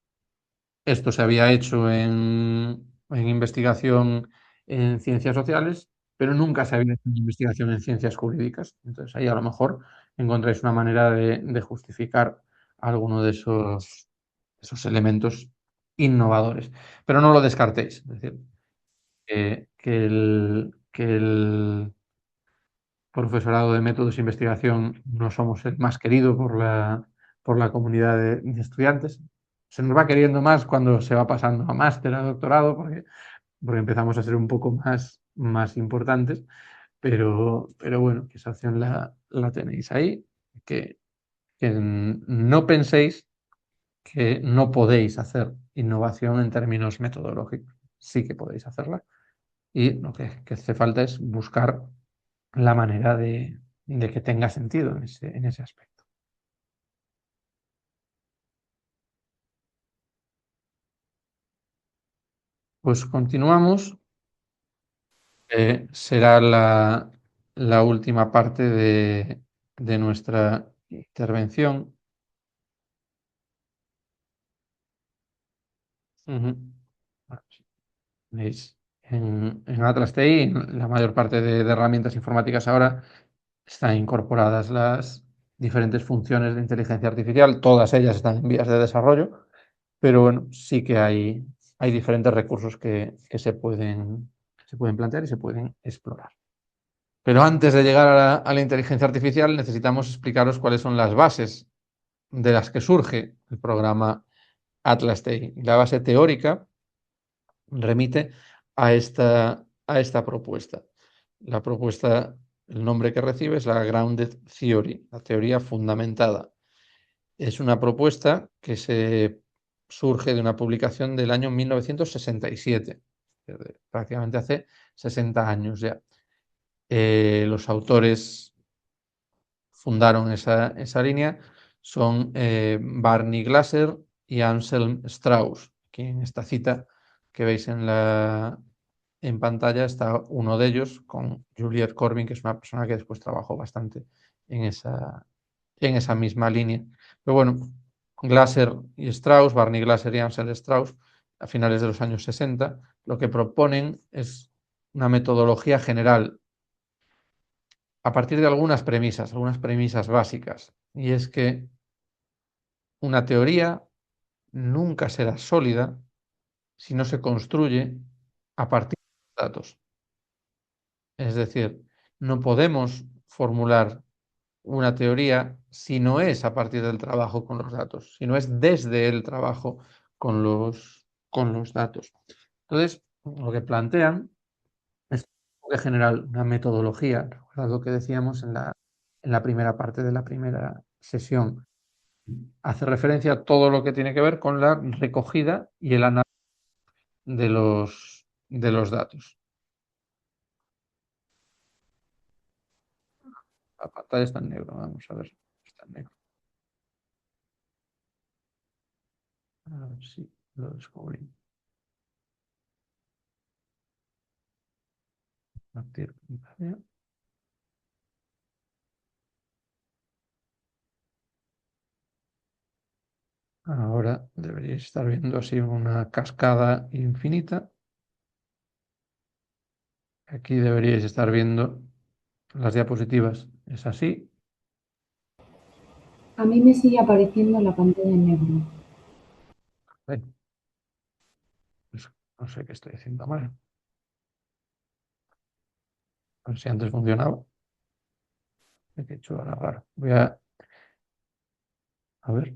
esto se había hecho en investigación en ciencias sociales, pero nunca se había hecho en investigación en ciencias jurídicas. Entonces ahí a lo mejor encontráis una manera de justificar alguno de esos elementos innovadores. Pero no lo descartéis. Es decir, que el profesorado de métodos de investigación no somos el más querido por la comunidad de estudiantes. Se nos va queriendo más cuando se va pasando a máster, a doctorado, porque empezamos a ser un poco más importantes, pero bueno, que esa opción la tenéis ahí, que no penséis que no podéis hacer innovación en términos metodológicos. Sí que podéis hacerla y lo que hace falta es buscar la manera de que tenga sentido en ese aspecto. Pues continuamos. Será la última parte de nuestra intervención. Ujú. Bueno, sí, veis, en Atlas TI, la mayor parte de herramientas informáticas ahora están incorporadas las diferentes funciones de inteligencia artificial. Todas ellas están en vías de desarrollo, pero bueno, sí que hay diferentes recursos que se pueden plantear y se pueden explorar. Pero antes de llegar a la inteligencia artificial, necesitamos explicaros cuáles son las bases de las que surge el programa Atlas TI. La base teórica remite a esta propuesta. La propuesta, el nombre que recibe es la Grounded Theory, la teoría fundamentada. Es una propuesta que surge de una publicación del año 1967, prácticamente hace 60 años ya. Los autores fundaron esa línea son Barney Glasser y Anselm Strauss. Aquí en esta cita que veis en pantalla está uno de ellos con Juliet Corbin, que es una persona que después trabajó bastante en esa misma línea. Pero bueno, Glasser y Strauss, Barney Glasser y Anselm Strauss, a finales de los años 60, lo que proponen es una metodología general a partir de algunas premisas básicas, y es que una teoría nunca será sólida si no se construye a partir datos. Es decir, no podemos formular una teoría si no es a partir del trabajo con los datos, si no es desde el trabajo con los datos. Entonces, lo que plantean es que generar una metodología, recordad lo que decíamos en la primera parte de la primera sesión, hace referencia a todo lo que tiene que ver con la recogida y el análisis de los datos. La pantalla está en negro, vamos a ver si está en negro. A ver si lo descubrí. Compartir pantalla. Ahora deberíais estar viendo así una cascada infinita. Aquí deberíais estar viendo las diapositivas. Es así. A mí me sigue apareciendo la pantalla en negro. Pues no sé qué estoy haciendo mal. A ver si antes funcionaba. ¿Qué he hecho ahora raro? Voy a ver.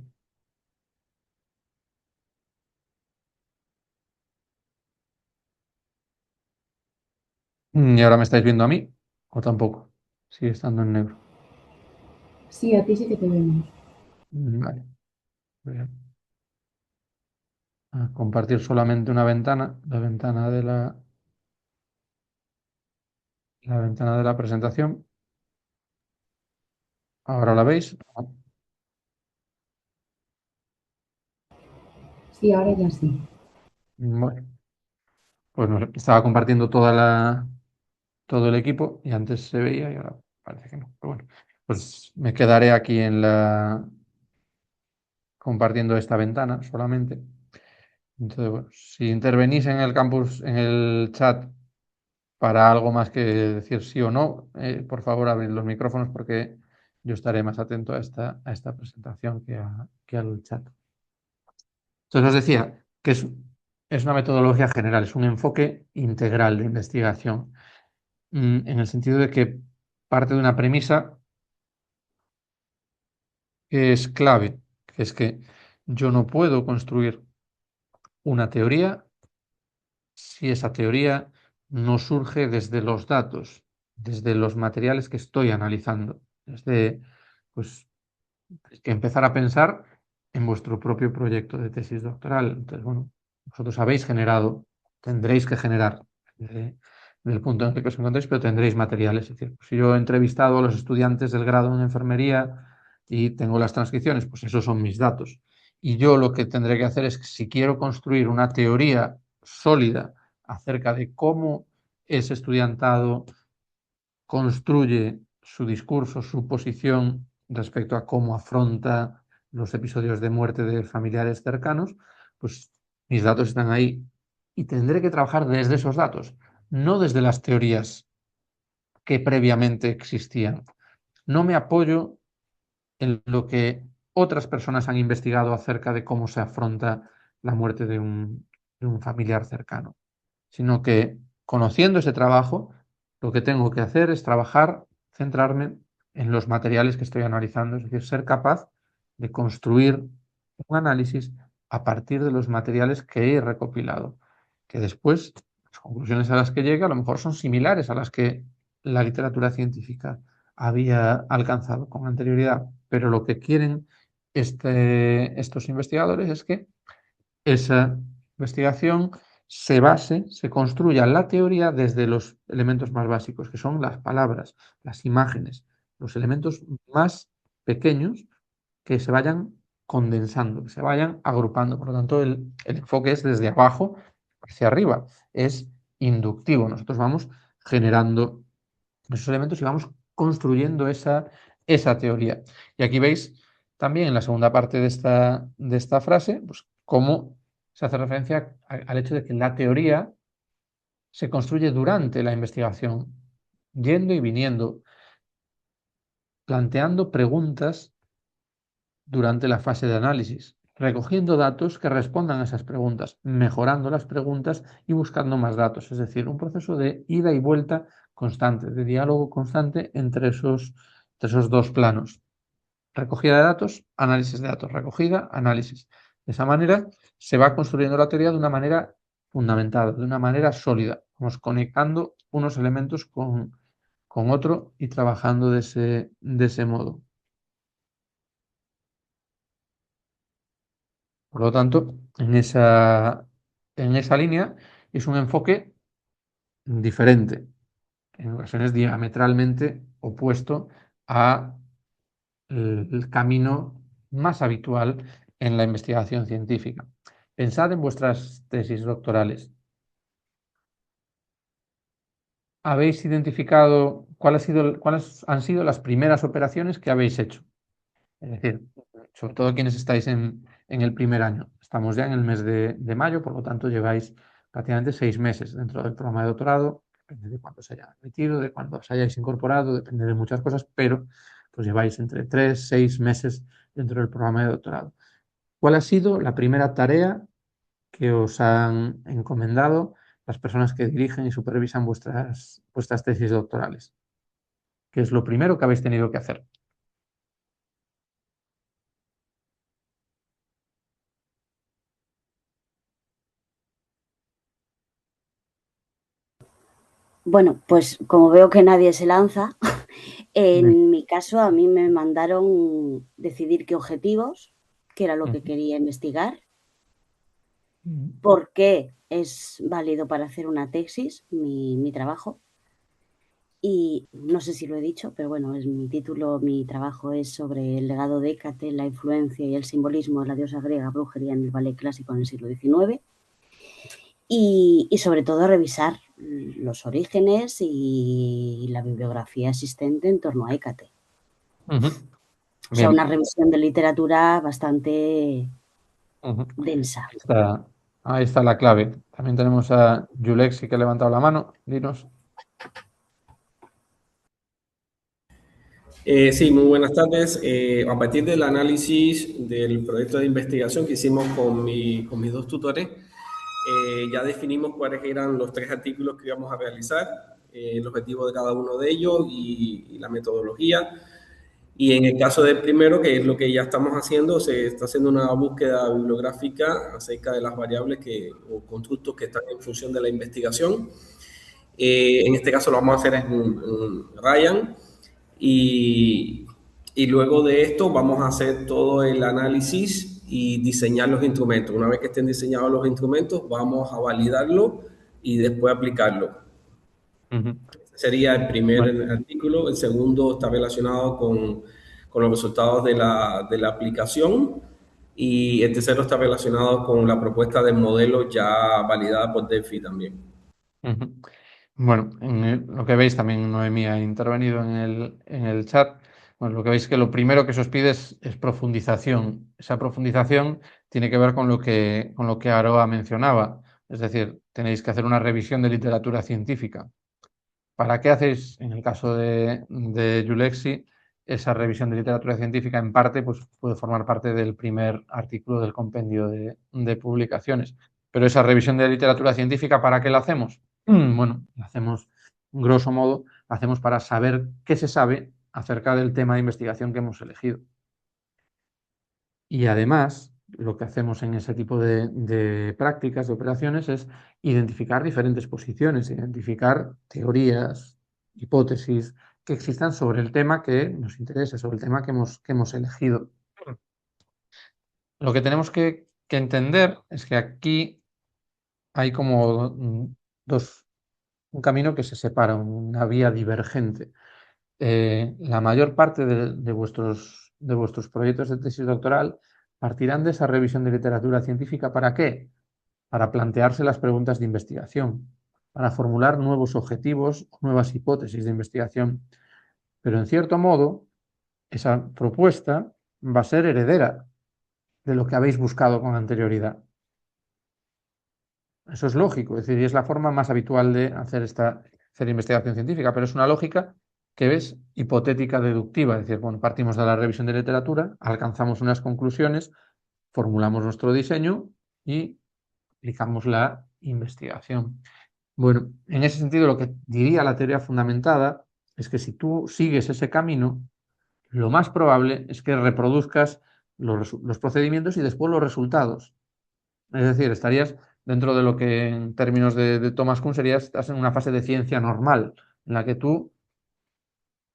¿Y ahora me estáis viendo a mí? ¿O tampoco? Sigue estando en negro. Sí, a ti sí que te vemos. Vale. Voy a compartir solamente una ventana, la ventana de la presentación. ¿Ahora la veis? Sí, ahora ya sí. Bueno, pues no sé, estaba compartiendo todo el equipo y antes se veía y ahora parece que no. Pero bueno, pues me quedaré aquí compartiendo esta ventana solamente. Entonces, bueno, si intervenís en el campus, en el chat para algo más que decir sí o no, por favor abrid los micrófonos porque yo estaré más atento a esta presentación que al chat. Entonces os decía que es una metodología general, es un enfoque integral de investigación, en el sentido de que parte de una premisa que es clave, que es que yo no puedo construir una teoría si esa teoría no surge desde los datos, desde los materiales que estoy analizando, desde pues, que empezar a pensar en vuestro propio proyecto de tesis doctoral. Entonces, bueno, vosotros habéis generado, tendréis que generar desde el punto en el que os encontréis, pero tendréis materiales. Es decir, pues, si yo he entrevistado a los estudiantes del grado en enfermería y tengo las transcripciones, pues esos son mis datos. Y yo lo que tendré que hacer es que si quiero construir una teoría sólida acerca de cómo ese estudiantado construye su discurso, su posición respecto a cómo afronta los episodios de muerte de familiares cercanos, pues mis datos están ahí y tendré que trabajar desde esos datos, no desde las teorías que previamente existían. No me apoyo en lo que otras personas han investigado acerca de cómo se afronta la muerte de un familiar cercano, sino que conociendo ese trabajo, lo que tengo que hacer es trabajar, centrarme en los materiales que estoy analizando, es decir, ser capaz de construir un análisis a partir de los materiales que he recopilado, que después las conclusiones a las que llegue a lo mejor son similares a las que la literatura científica había alcanzado con anterioridad, pero lo que quieren estos investigadores es que esa investigación se base, se construya la teoría desde los elementos más básicos, que son las palabras, las imágenes, los elementos más pequeños que se vayan condensando, que se vayan agrupando. Por lo tanto, el enfoque es desde abajo hacia arriba, es inductivo. Nosotros vamos generando esos elementos y vamos construyendo esa teoría. Y aquí veis también en la segunda parte de esta frase, pues, cómo se hace referencia al hecho de que la teoría se construye durante la investigación, yendo y viniendo, planteando preguntas durante la fase de análisis. recogiendo datos que respondan a esas preguntas, mejorando las preguntas y buscando más datos. Es decir, un proceso de ida y vuelta constante, de diálogo constante entre esos dos planos. Recogida de datos, análisis de datos, recogida, análisis. De esa manera se va construyendo la teoría de una manera fundamentada, de una manera sólida. Vamos conectando unos elementos con otro y trabajando de ese modo. Por lo tanto, en esa línea es un enfoque diferente, en ocasiones diametralmente opuesto a el camino más habitual en la investigación científica. Pensad en vuestras tesis doctorales. ¿Habéis identificado cuáles han sido las primeras operaciones que habéis hecho? Es decir, sobre todo quienes estáis en el primer año. Estamos ya en el mes de mayo, por lo tanto lleváis prácticamente 6 meses dentro del programa de doctorado. Depende de cuándo se haya admitido, de cuándo os hayáis incorporado, depende de muchas cosas, pero pues lleváis entre 3, 6 meses dentro del programa de doctorado. ¿Cuál ha sido la primera tarea que os han encomendado las personas que dirigen y supervisan vuestras tesis doctorales? ¿Qué es lo primero que habéis tenido que hacer? Bueno, pues como veo que nadie se lanza, en mi caso a mí me mandaron decidir qué objetivos, qué era lo que quería investigar, por qué es válido para hacer una tesis, mi trabajo. Y no sé si lo he dicho, pero bueno, es mi título, mi trabajo es sobre el legado de Hécate, la influencia y el simbolismo de la diosa griega brujería en el ballet clásico en el siglo XIX. Y sobre todo revisar los orígenes y la bibliografía existente en torno a Hécate. O sea, una revisión de literatura bastante densa. Ahí está la clave. También tenemos a Julexi que ha levantado la mano. Dinos. Sí, muy buenas tardes. A partir del análisis del proyecto de investigación que hicimos con mis dos tutores, ya definimos cuáles eran los 3 artículos que íbamos a realizar, el objetivo de cada uno de ellos y la metodología. Y en el caso del primero, que es lo que ya estamos haciendo, se está haciendo una búsqueda bibliográfica acerca de las variables o constructos que están en función de la investigación. En este caso lo vamos a hacer en Ryan. Y luego de esto vamos a hacer todo el análisis y diseñar los instrumentos. Una vez que estén diseñados los instrumentos, vamos a validarlo y después aplicarlo. Ese sería el primer artículo. El segundo está relacionado con los resultados de la aplicación. Y el tercero está relacionado con la propuesta del modelo ya validada por Delphi también. Bueno, lo que veis también Noemí ha intervenido en el chat. Bueno, lo que veis es que lo primero que se os pide es profundización. Esa profundización tiene que ver con lo que Aroa mencionaba. Es decir, tenéis que hacer una revisión de literatura científica. ¿Para qué hacéis, en el caso de Julexi, esa revisión de literatura científica? En parte, pues puede formar parte del primer artículo del compendio de publicaciones. Pero esa revisión de literatura científica, ¿para qué la hacemos? Bueno, la hacemos, grosso modo, la hacemos para saber qué se sabe acerca del tema de investigación que hemos elegido. Y además, lo que hacemos en ese tipo de prácticas, de operaciones, es identificar diferentes posiciones, identificar teorías, hipótesis que existan sobre el tema que nos interesa, sobre el tema que hemos elegido. Lo que tenemos que entender es que aquí hay como un camino que se separa, una vía divergente. La mayor parte de vuestros proyectos de tesis doctoral partirán de esa revisión de literatura científica. ¿Para qué? Para plantearse las preguntas de investigación, para formular nuevos objetivos, nuevas hipótesis de investigación. Pero en cierto modo, esa propuesta va a ser heredera de lo que habéis buscado con anterioridad. Eso es lógico, es decir, y es la forma más habitual de hacer investigación científica, pero es una lógica que ves hipotética deductiva, es decir, bueno, partimos de la revisión de literatura, alcanzamos unas conclusiones, formulamos nuestro diseño y aplicamos la investigación. Bueno, en ese sentido, lo que diría la teoría fundamentada es que si tú sigues ese camino, lo más probable es que reproduzcas los procedimientos y después los resultados. Es decir, estarías dentro de lo que en términos de Thomas Kuhn estás en una fase de ciencia normal, en la que tú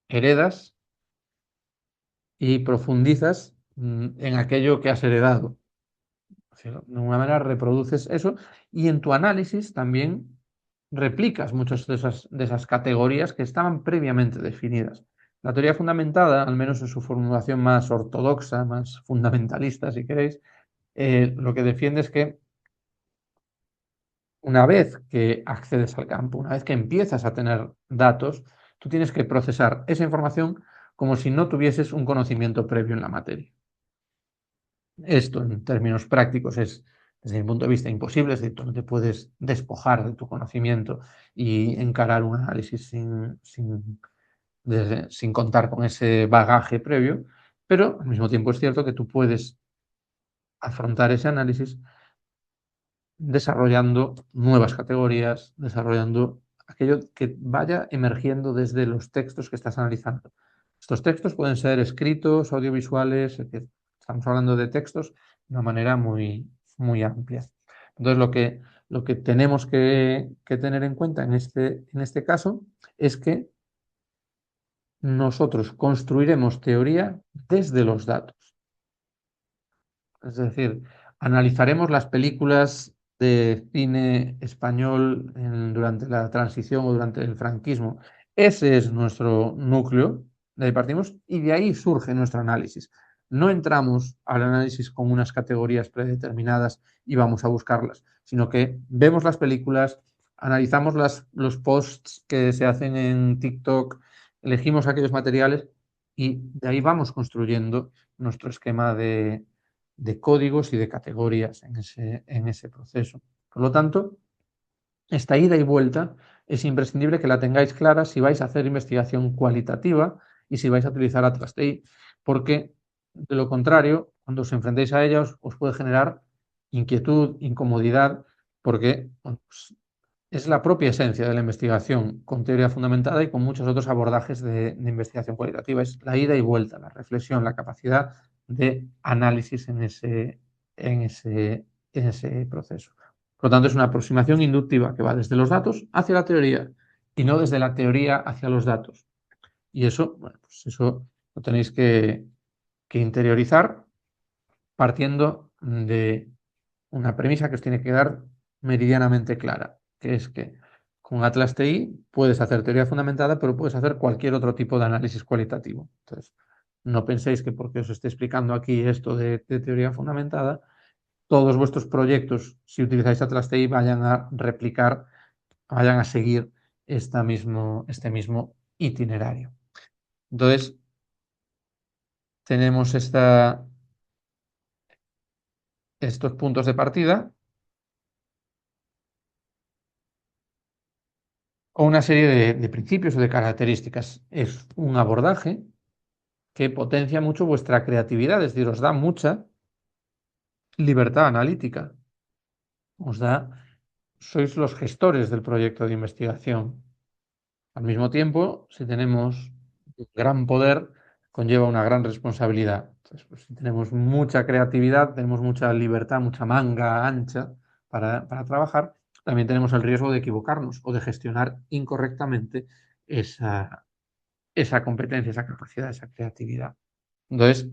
heredas y profundizas en aquello que has heredado. De alguna manera reproduces eso y en tu análisis también replicas muchas de esas categorías que estaban previamente definidas. La teoría fundamentada, al menos en su formulación más ortodoxa, más fundamentalista, si queréis, lo que defiende es que una vez que accedes al campo, una vez que empiezas a tener datos, tú tienes que procesar esa información como si no tuvieses un conocimiento previo en la materia. Esto, en términos prácticos, es, desde mi punto de vista, imposible, es decir, tú no te puedes despojar de tu conocimiento y encarar un análisis sin contar con ese bagaje previo, pero al mismo tiempo es cierto que tú puedes afrontar ese análisis desarrollando nuevas categorías, desarrollando aquello que vaya emergiendo desde los textos que estás analizando. Estos textos pueden ser escritos, audiovisuales, es decir, estamos hablando de textos de una manera muy, muy amplia. Entonces, lo que tenemos que tener en cuenta en este caso es que nosotros construiremos teoría desde los datos. Es decir, analizaremos las películas de cine español durante la transición o durante el franquismo. Ese es nuestro núcleo, de ahí partimos y de ahí surge nuestro análisis. No entramos al análisis con unas categorías predeterminadas y vamos a buscarlas, sino que vemos las películas, analizamos los posts que se hacen en TikTok, elegimos aquellos materiales y de ahí vamos construyendo nuestro esquema de códigos y de categorías en ese proceso. Por lo tanto, esta ida y vuelta es imprescindible que la tengáis clara si vais a hacer investigación cualitativa y si vais a utilizar Atlas TI, porque de lo contrario, cuando os enfrentéis a ella, os puede generar inquietud, incomodidad, porque pues, es la propia esencia de la investigación con teoría fundamentada y con muchos otros abordajes de investigación cualitativa. Es la ida y vuelta, la reflexión, la capacidad de análisis en ese proceso. Por lo tanto, es una aproximación inductiva que va desde los datos hacia la teoría y no desde la teoría hacia los datos. Y eso, bueno, pues eso lo tenéis que interiorizar partiendo de una premisa que os tiene que dar meridianamente clara, que es que con Atlas TI puedes hacer teoría fundamentada, pero puedes hacer cualquier otro tipo de análisis cualitativo. Entonces, no penséis que porque os esté explicando aquí esto de teoría fundamentada, todos vuestros proyectos, si utilizáis Atlas TI, vayan a replicar, vayan a seguir este mismo itinerario. Entonces, tenemos estos puntos de partida o una serie de principios o de características. Es un abordaje que potencia mucho vuestra creatividad, es decir, os da mucha libertad analítica. Sois los gestores del proyecto de investigación. Al mismo tiempo, si tenemos un gran poder, conlleva una gran responsabilidad. Entonces, pues, si tenemos mucha creatividad, tenemos mucha libertad, mucha manga ancha para trabajar, también tenemos el riesgo de equivocarnos o de gestionar incorrectamente esa competencia, esa capacidad, esa creatividad. Entonces,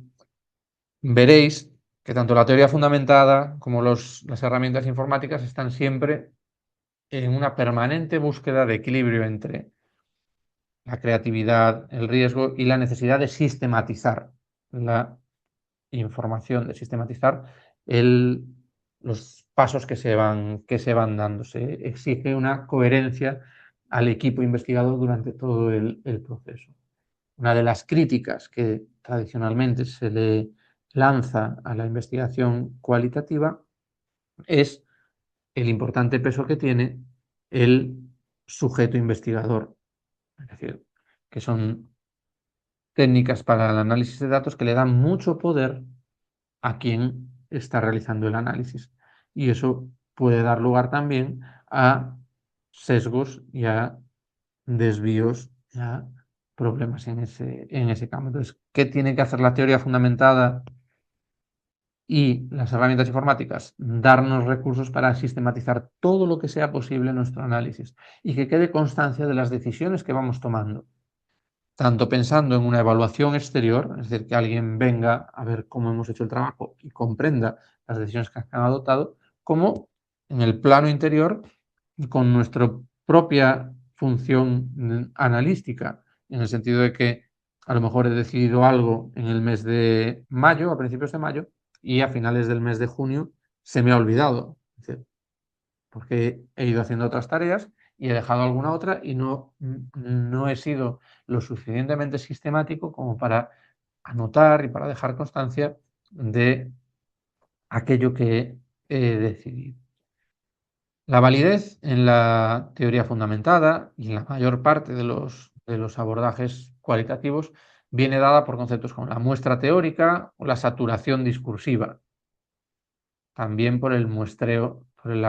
veréis que tanto la teoría fundamentada como las herramientas informáticas están siempre en una permanente búsqueda de equilibrio entre la creatividad, el riesgo y la necesidad de sistematizar la información, de sistematizar los pasos que se van dando. Se exige una coherencia al equipo investigador durante todo el proceso. Una de las críticas que tradicionalmente se le lanza a la investigación cualitativa es el importante peso que tiene el sujeto investigador. Es decir, que son técnicas para el análisis de datos que le dan mucho poder a quien está realizando el análisis. Y eso puede dar lugar también a sesgos y a desvíos, y a problemas en ese campo. Entonces, ¿qué tiene que hacer la teoría fundamentada y las herramientas informáticas? Darnos recursos para sistematizar todo lo que sea posible en nuestro análisis y que quede constancia de las decisiones que vamos tomando, tanto pensando en una evaluación exterior, es decir, que alguien venga a ver cómo hemos hecho el trabajo y comprenda las decisiones que han adoptado, como en el plano interior con nuestra propia función analítica, en el sentido de que a lo mejor he decidido algo en el mes de mayo, a principios de mayo, y a finales del mes de junio se me ha olvidado. Es decir, porque he ido haciendo otras tareas y he dejado alguna otra y no he sido lo suficientemente sistemático como para anotar y para dejar constancia de aquello que he decidido. La validez en la teoría fundamentada y en la mayor parte de los abordajes cualitativos viene dada por conceptos como la muestra teórica o la saturación discursiva, también por el muestreo, por el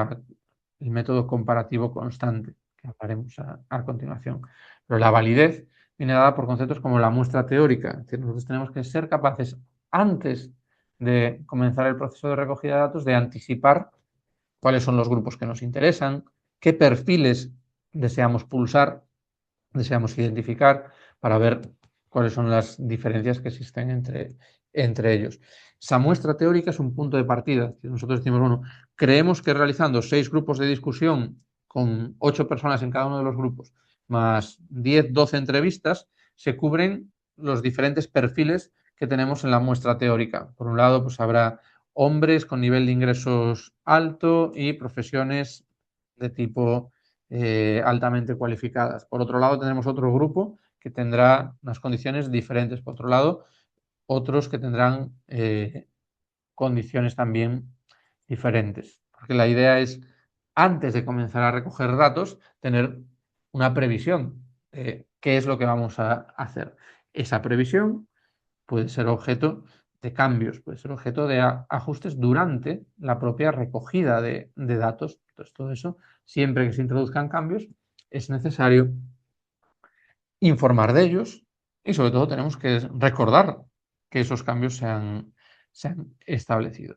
método comparativo constante, que hablaremos a continuación. Pero la validez viene dada por conceptos como la muestra teórica. Es decir, nosotros tenemos que ser capaces, antes de comenzar el proceso de recogida de datos, de anticipar cuáles son los grupos que nos interesan, qué perfiles deseamos pulsar, deseamos identificar, para ver cuáles son las diferencias que existen entre ellos. Esa muestra teórica es un punto de partida. Nosotros decimos, bueno, creemos que realizando 6 grupos de discusión con 8 personas en cada uno de los grupos, más 10, 12 entrevistas, se cubren los diferentes perfiles que tenemos en la muestra teórica. Por un lado, pues habrá hombres con nivel de ingresos alto y profesiones de tipo altamente cualificadas. Por otro lado, tendremos otro grupo que tendrá unas condiciones diferentes. Por otro lado, otros que tendrán condiciones también diferentes. Porque la idea es, antes de comenzar a recoger datos, tener una previsión de qué es lo que vamos a hacer. Esa previsión puede ser objeto de cambios, puede ser objeto de ajustes durante la propia recogida de datos. Entonces, todo eso, siempre que se introduzcan cambios, es necesario informar de ellos y sobre todo tenemos que recordar que esos cambios se han establecido.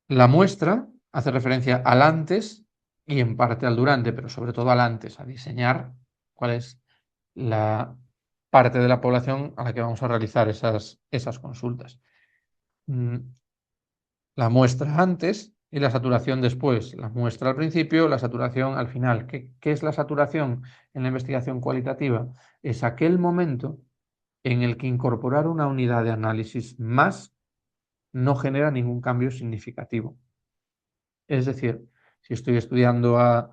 La muestra hace referencia al antes y en parte al durante, pero sobre todo al antes, a diseñar cuál es la parte de la población a la que vamos a realizar esas consultas. La muestra antes y la saturación después. La muestra al principio, la saturación al final. ¿Qué es la saturación en la investigación cualitativa? Es aquel momento en el que incorporar una unidad de análisis más no genera ningún cambio significativo. Es decir, si estoy estudiando a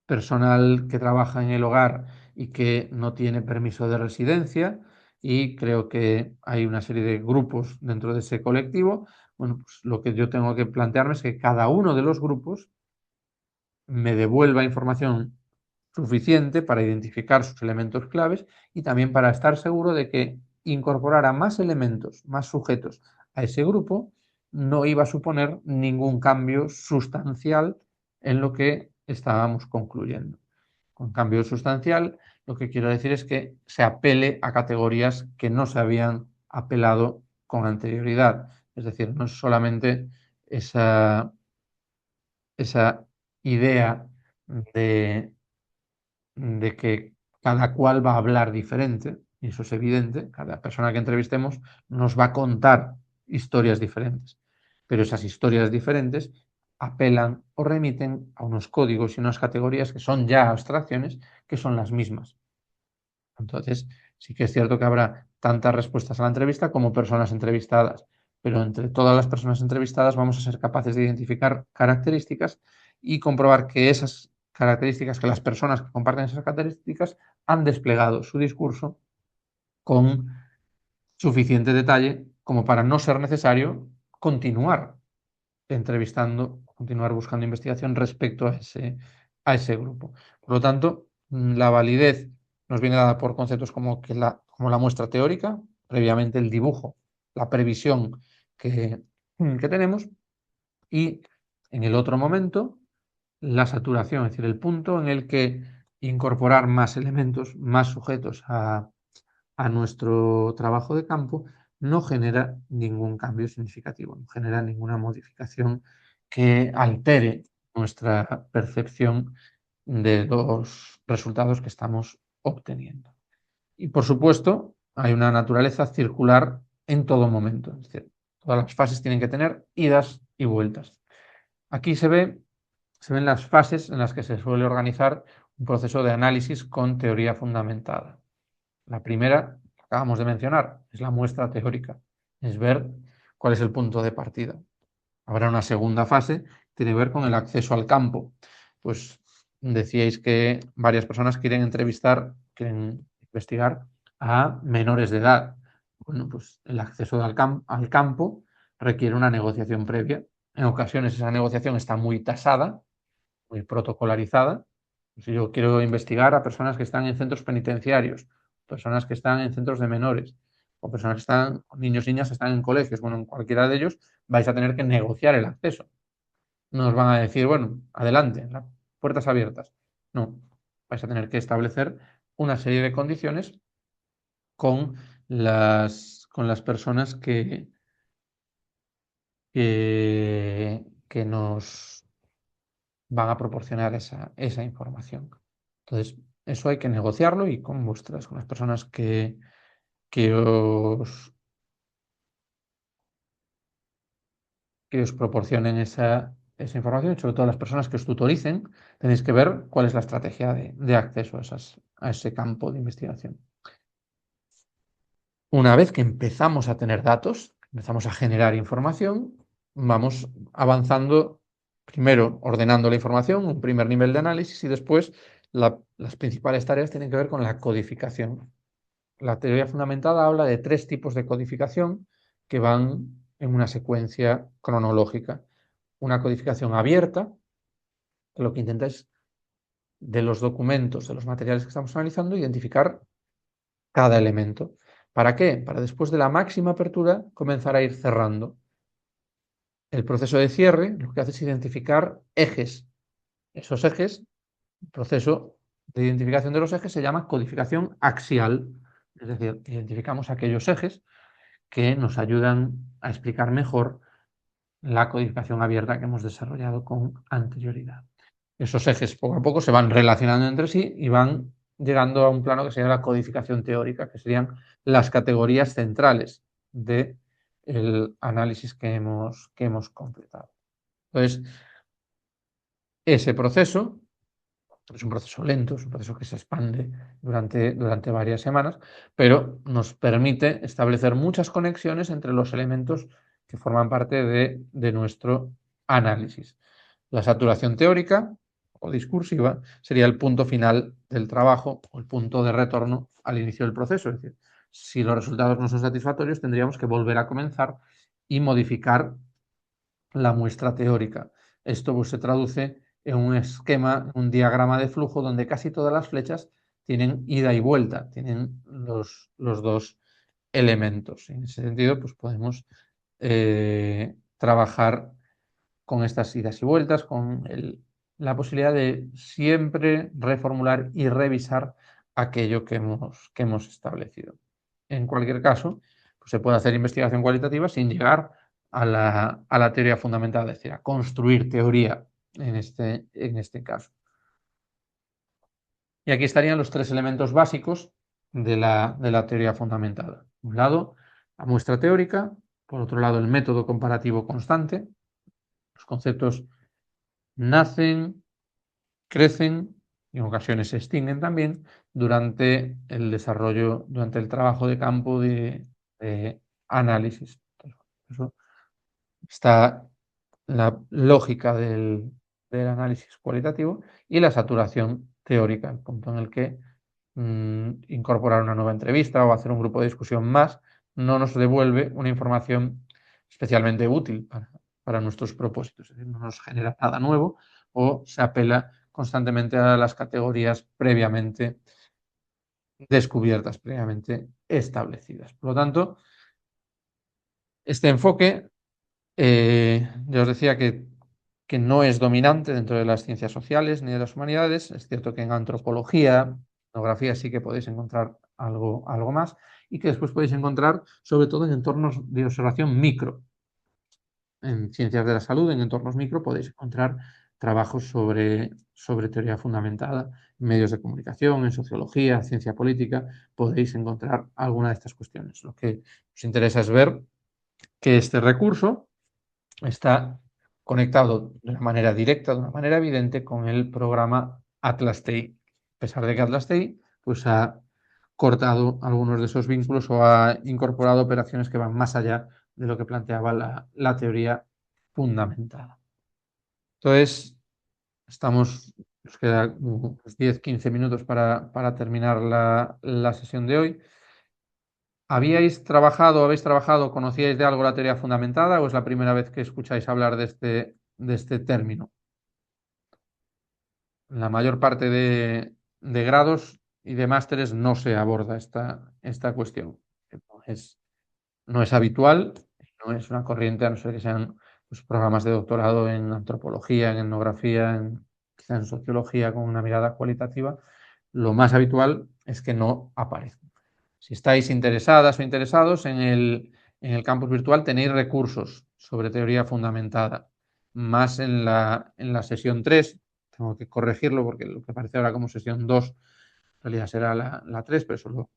personal que trabaja en el hogar y que no tiene permiso de residencia, y creo que hay una serie de grupos dentro de ese colectivo, bueno, pues lo que yo tengo que plantearme es que cada uno de los grupos me devuelva información suficiente para identificar sus elementos claves y también para estar seguro de que incorporar a más elementos, más sujetos a ese grupo no iba a suponer ningún cambio sustancial en lo que estábamos concluyendo. Con cambio sustancial, lo que quiero decir es que se apele a categorías que no se habían apelado con anterioridad. Es decir, no es solamente esa idea de que cada cual va a hablar diferente, y eso es evidente, cada persona que entrevistemos nos va a contar historias diferentes, pero esas historias diferentes apelan o remiten a unos códigos y unas categorías que son ya abstracciones, que son las mismas. Entonces, sí que es cierto que habrá tantas respuestas a la entrevista como personas entrevistadas, pero entre todas las personas entrevistadas vamos a ser capaces de identificar características y comprobar que esas características, que las personas que comparten esas características han desplegado su discurso con suficiente detalle como para no ser necesario continuar entrevistando, continuar buscando investigación respecto a ese grupo. Por lo tanto, la validez nos viene dada por conceptos como la muestra teórica, previamente el dibujo, la previsión que tenemos, y en el otro momento la saturación, es decir, el punto en el que incorporar más elementos, más sujetos a nuestro trabajo de campo no genera ningún cambio significativo, no genera ninguna modificación que altere nuestra percepción de los resultados que estamos obteniendo. Y por supuesto, hay una naturaleza circular en todo momento, es decir, todas las fases tienen que tener idas y vueltas. Aquí se ven las fases en las que se suele organizar un proceso de análisis con teoría fundamentada. La primera, que acabamos de mencionar, es la muestra teórica, es ver cuál es el punto de partida. Habrá una segunda fase, tiene que ver con el acceso al campo. Pues decíais que varias personas quieren investigar a menores de edad. Bueno, pues el acceso al campo requiere una negociación previa. En ocasiones esa negociación está muy tasada, muy protocolarizada. Si yo quiero investigar a personas que están en centros penitenciarios, personas que están en centros de menores, o personas que están, niños y niñas que están en colegios, bueno, en cualquiera de ellos vais a tener que negociar el acceso. No os van a decir, bueno, adelante, las puertas abiertas. No, vais a tener que establecer una serie de condiciones con las personas que nos van a proporcionar esa información. Entonces, eso hay que negociarlo y con las personas que os proporcionen esa información, y sobre todo las personas que os tutoricen, tenéis que ver cuál es la estrategia de acceso a ese campo de investigación. Una vez que empezamos a tener datos, empezamos a generar información, vamos avanzando, primero ordenando la información, un primer nivel de análisis, y después las principales tareas tienen que ver con la codificación. La teoría fundamentada habla de 3 tipos de codificación que van en una secuencia cronológica. Una codificación abierta, que lo que intenta es, de los documentos, de los materiales que estamos analizando, identificar cada elemento. ¿Para qué? Para después de la máxima apertura comenzar a ir cerrando. El proceso de cierre lo que hace es identificar ejes. Esos ejes, el proceso de identificación de los ejes se llama codificación axial. Es decir, identificamos aquellos ejes que nos ayudan a explicar mejor la codificación abierta que hemos desarrollado con anterioridad. Esos ejes poco a poco se van relacionando entre sí y van llegando a un plano que se llama la codificación teórica, que serían las categorías centrales del análisis que hemos completado. Entonces, ese proceso es un proceso lento, es un proceso que se expande durante varias semanas, pero nos permite establecer muchas conexiones entre los elementos que forman parte de nuestro análisis. La saturación teórica o discursiva sería el punto final del trabajo o el punto de retorno al inicio del proceso. Es decir, si los resultados no son satisfactorios, tendríamos que volver a comenzar y modificar la muestra teórica. Esto pues, se traduce en un esquema, un diagrama de flujo donde casi todas las flechas tienen ida y vuelta, tienen los 2 elementos. En ese sentido, pues podemos trabajar con estas idas y vueltas, con la posibilidad de siempre reformular y revisar aquello que hemos establecido. En cualquier caso, pues se puede hacer investigación cualitativa sin llegar a la teoría fundamental, es decir, a construir teoría en este caso. Y aquí estarían los 3 elementos básicos de la teoría fundamentada. Por un lado, la muestra teórica, por otro lado, el método comparativo constante. Los conceptos nacen, crecen y en ocasiones se extinguen también durante el desarrollo, durante el trabajo de campo de análisis. Eso está la lógica del análisis cualitativo y la saturación teórica, el punto en el que incorporar una nueva entrevista o hacer un grupo de discusión más no nos devuelve una información especialmente útil para nuestros propósitos, es decir, no nos genera nada nuevo o se apela constantemente a las categorías previamente descubiertas previamente establecidas. Por lo tanto, este enfoque, ya os decía que no es dominante dentro de las ciencias sociales ni de las humanidades. Es cierto que en antropología, etnografía sí que podéis encontrar algo más, y que después podéis encontrar sobre todo en entornos de observación micro. En ciencias de la salud, en entornos micro, podéis encontrar trabajos sobre teoría fundamentada. En medios de comunicación, en sociología, ciencia política, podéis encontrar alguna de estas cuestiones. Lo que os interesa es ver que este recurso está conectado de una manera directa, de una manera evidente, con el programa Atlas TI. A pesar de que Atlas TI pues, ha cortado algunos de esos vínculos o ha incorporado operaciones que van más allá de lo que planteaba la teoría fundamentada. Entonces, nos queda unos 10-15 minutos para terminar la sesión de hoy. ¿Habéis trabajado, conocíais de algo la teoría fundamentada o es la primera vez que escucháis hablar de este término? En la mayor parte de grados y de másteres no se aborda esta cuestión. No es habitual, no es una corriente, a no ser que sean pues, programas de doctorado en antropología, en etnografía, quizá en sociología con una mirada cualitativa. Lo más habitual es que no aparezca. Si estáis interesadas o interesados en el campus virtual, tenéis recursos sobre teoría fundamentada. Más en la sesión 3, tengo que corregirlo porque lo que aparece ahora como sesión 2 en realidad será la 3, pero eso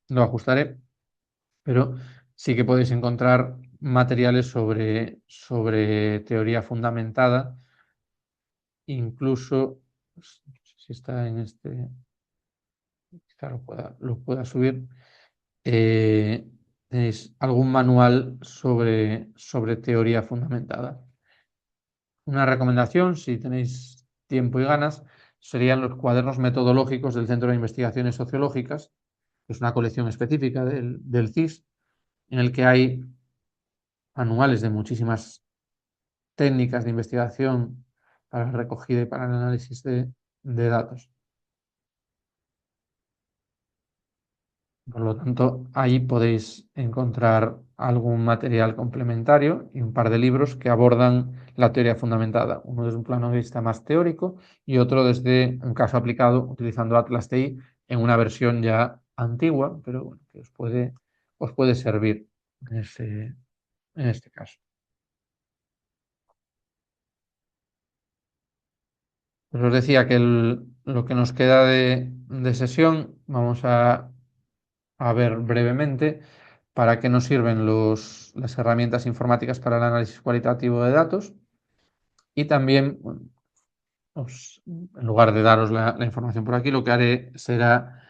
lo ajustaré. Pero sí que podéis encontrar materiales sobre teoría fundamentada, incluso, no sé si está en este, quizá lo pueda subir. Tenéis algún manual sobre teoría fundamentada. Una recomendación, si tenéis tiempo y ganas, serían los cuadernos metodológicos del Centro de Investigaciones Sociológicas, que es una colección específica del CIS, en el que hay manuales de muchísimas técnicas de investigación para la recogida y para el análisis de datos. Por lo tanto, ahí podéis encontrar algún material complementario y un par de libros que abordan la teoría fundamentada, uno desde un plano de vista más teórico y otro desde un caso aplicado utilizando Atlas TI en una versión ya antigua, pero bueno, que os puede servir en este caso. Pues os decía que lo que nos queda de sesión vamos a ver brevemente para qué nos sirven las herramientas informáticas para el análisis cualitativo de datos y también, bueno, en lugar de daros la información por aquí, lo que haré será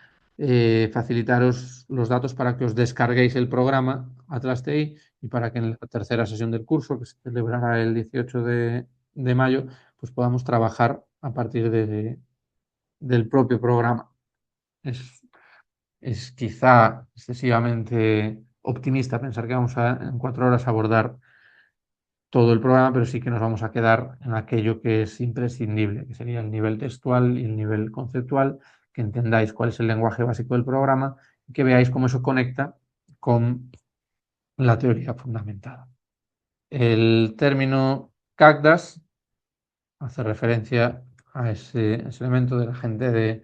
facilitaros los datos para que os descarguéis el programa Atlas TI y para que en la tercera sesión del curso, que se celebrará el 18 de mayo, pues podamos trabajar a partir del propio programa. Es quizá excesivamente optimista pensar que vamos en 4 horas abordar todo el programa, pero sí que nos vamos a quedar en aquello que es imprescindible, que sería el nivel textual y el nivel conceptual, que entendáis cuál es el lenguaje básico del programa y que veáis cómo eso conecta con la teoría fundamentada. El término CACDAS hace referencia a ese elemento de la gente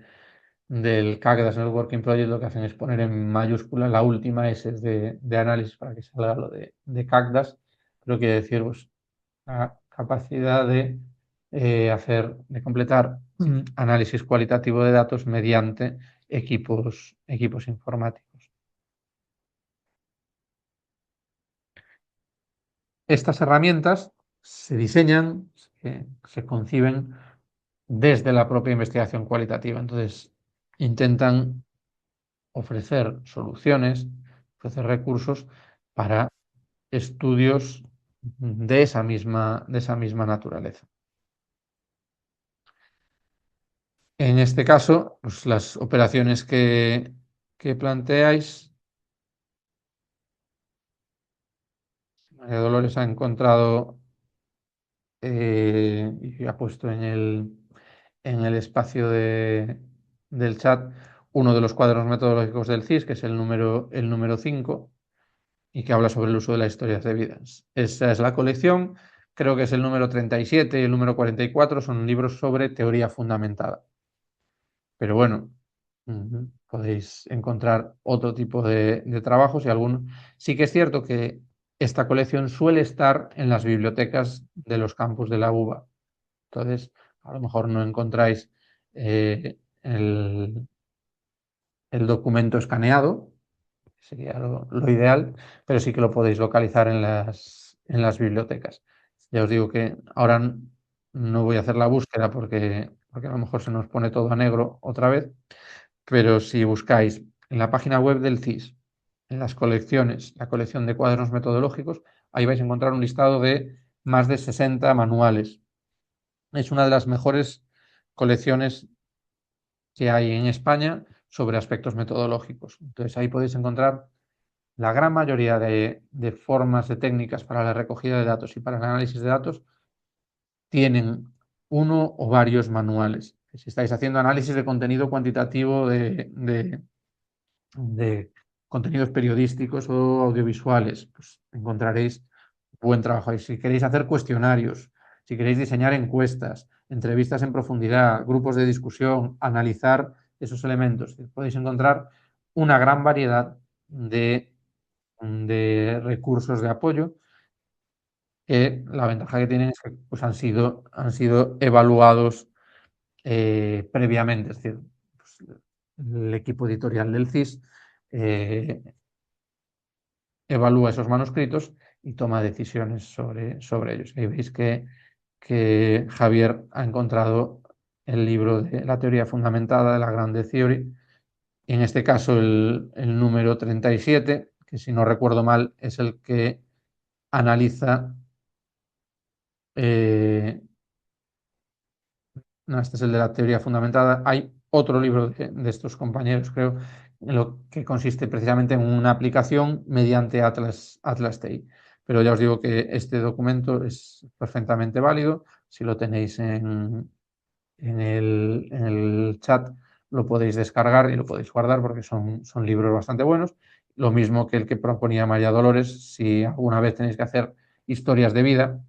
del CACDAS Networking Project. Lo que hacen es poner en mayúscula la última S de análisis para que salga lo de CACDAS, pero quiere decir pues, la capacidad de completar análisis cualitativo de datos mediante equipos informáticos. Estas herramientas se diseñan, se conciben desde la propia investigación cualitativa. Entonces, intentan ofrecer soluciones, ofrecer recursos para estudios de esa misma naturaleza. En este caso, pues las operaciones que planteáis, María Dolores ha encontrado y ha puesto en el espacio del chat uno de los cuadros metodológicos del CIS, que es el número 5, y que habla sobre el uso de las historias de vidas. Esa es la colección. Creo que es el número 37 y el número 44, son libros sobre teoría fundamentada. Pero bueno, podéis encontrar otro tipo de trabajos y algunos. Sí que es cierto que esta colección suele estar en las bibliotecas de los campus de la UBA. Entonces, a lo mejor no encontráis el documento escaneado, sería lo ideal, pero sí que lo podéis localizar en las bibliotecas. Ya os digo que ahora no voy a hacer la búsqueda porque a lo mejor se nos pone todo a negro otra vez, pero si buscáis en la página web del CIS, en las colecciones, la colección de cuadernos metodológicos, ahí vais a encontrar un listado de más de 60 manuales. Es una de las mejores colecciones que hay en España sobre aspectos metodológicos. Entonces ahí podéis encontrar la gran mayoría de formas, de técnicas para la recogida de datos y para el análisis de datos tienen uno o varios manuales. Si estáis haciendo análisis de contenido cuantitativo de contenidos periodísticos o audiovisuales, pues encontraréis buen trabajo ahí. Si queréis hacer cuestionarios, si queréis diseñar encuestas, entrevistas en profundidad, grupos de discusión, analizar esos elementos, podéis encontrar una gran variedad de recursos de apoyo que la ventaja que tienen es que pues, han sido evaluados previamente. Es decir, pues, el equipo editorial del CIS evalúa esos manuscritos y toma decisiones sobre ellos. Ahí veis que Javier ha encontrado el libro de la teoría fundamentada de la Grande Theory, y en este caso el número 37, que si no recuerdo mal es el que analiza, no, este es el de la teoría fundamentada. Hay otro libro de estos compañeros, creo, en lo que consiste precisamente en una aplicación mediante Atlas TI. Pero ya os digo que este documento es perfectamente válido. Si lo tenéis en el chat, lo podéis descargar y lo podéis guardar porque son libros bastante buenos. Lo mismo que el que proponía María Dolores, si alguna vez tenéis que hacer historias de vida,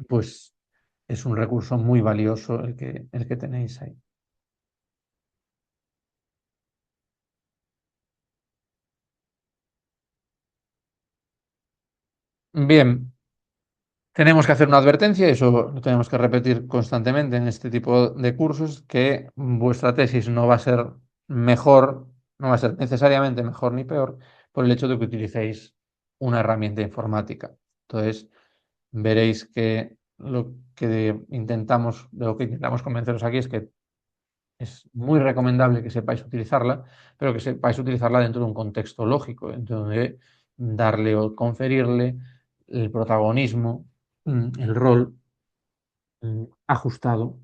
pues es un recurso muy valioso el que tenéis ahí. Bien, tenemos que hacer una advertencia, y eso lo tenemos que repetir constantemente en este tipo de cursos, que vuestra tesis no va a ser mejor, no va a ser necesariamente mejor ni peor por el hecho de que utilicéis una herramienta informática. Entonces, veréis que de lo que intentamos convenceros aquí es que es muy recomendable que sepáis utilizarla, pero que sepáis utilizarla dentro de un contexto lógico, donde darle o conferirle el protagonismo, el rol ajustado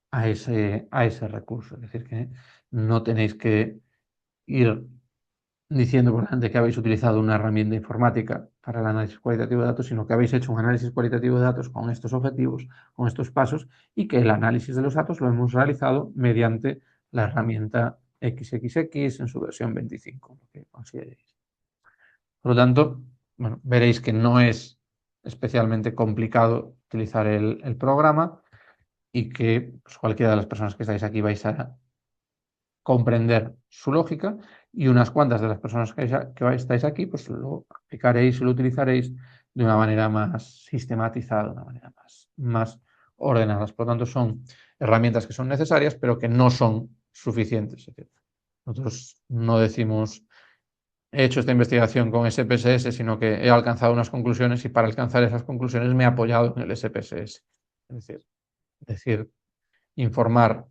a ese recurso. Es decir, que no tenéis que ir diciendo por delante que habéis utilizado una herramienta informática para el análisis cualitativo de datos, sino que habéis hecho un análisis cualitativo de datos con estos objetivos, con estos pasos, y que el análisis de los datos lo hemos realizado mediante la herramienta XXX en su versión 25, lo que consideréis. Por lo tanto, bueno, veréis que no es especialmente complicado utilizar el programa y que pues, cualquiera de las personas que estáis aquí vais a comprender su lógica, y unas cuantas de las personas que estáis aquí pues lo aplicaréis y lo utilizaréis de una manera más sistematizada, de una manera más ordenada. Por lo tanto, son herramientas que son necesarias, pero que no son suficientes. Es decir, nosotros no decimos he hecho esta investigación con SPSS, sino que he alcanzado unas conclusiones y para alcanzar esas conclusiones me he apoyado en el SPSS. Es decir, informar,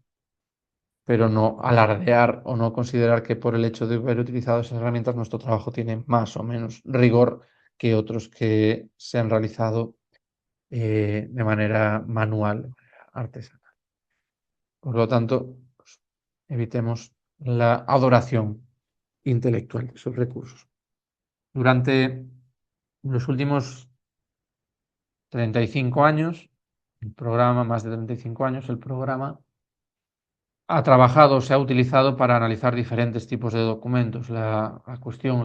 pero no alardear o no considerar que por el hecho de haber utilizado esas herramientas nuestro trabajo tiene más o menos rigor que otros que se han realizado de manera manual, de manera artesanal. Por lo tanto, pues, evitemos la adoración intelectual de esos recursos. Durante los últimos 35 años, más de 35 años, el programa ha trabajado, se ha utilizado para analizar diferentes tipos de documentos. La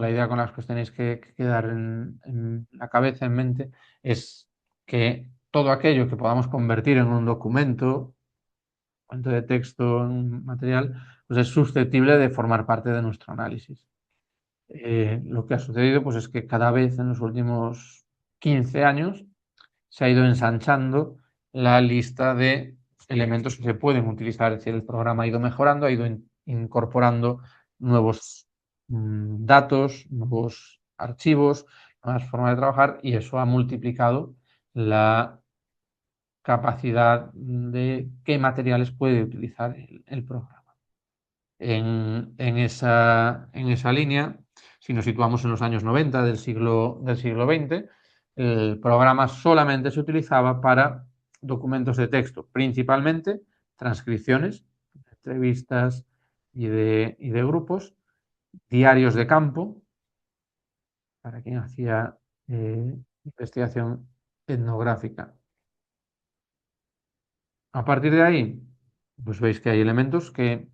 idea con la que os tenéis que quedar en la cabeza, en mente, es que todo aquello que podamos convertir en un documento de texto, en material, pues es susceptible de formar parte de nuestro análisis. Lo que ha sucedido pues, es que cada vez en los últimos 15 años se ha ido ensanchando la lista de elementos que se pueden utilizar. Es decir, el programa ha ido mejorando, ha ido incorporando nuevos datos, nuevos archivos, nuevas formas de trabajar, y eso ha multiplicado la capacidad de qué materiales puede utilizar el programa. En esa línea, si nos situamos en los años 90 del siglo XX, el programa solamente se utilizaba para documentos de texto, principalmente transcripciones, entrevistas y de grupos, diarios de campo, para quien hacía investigación etnográfica. A partir de ahí, pues veis que hay elementos que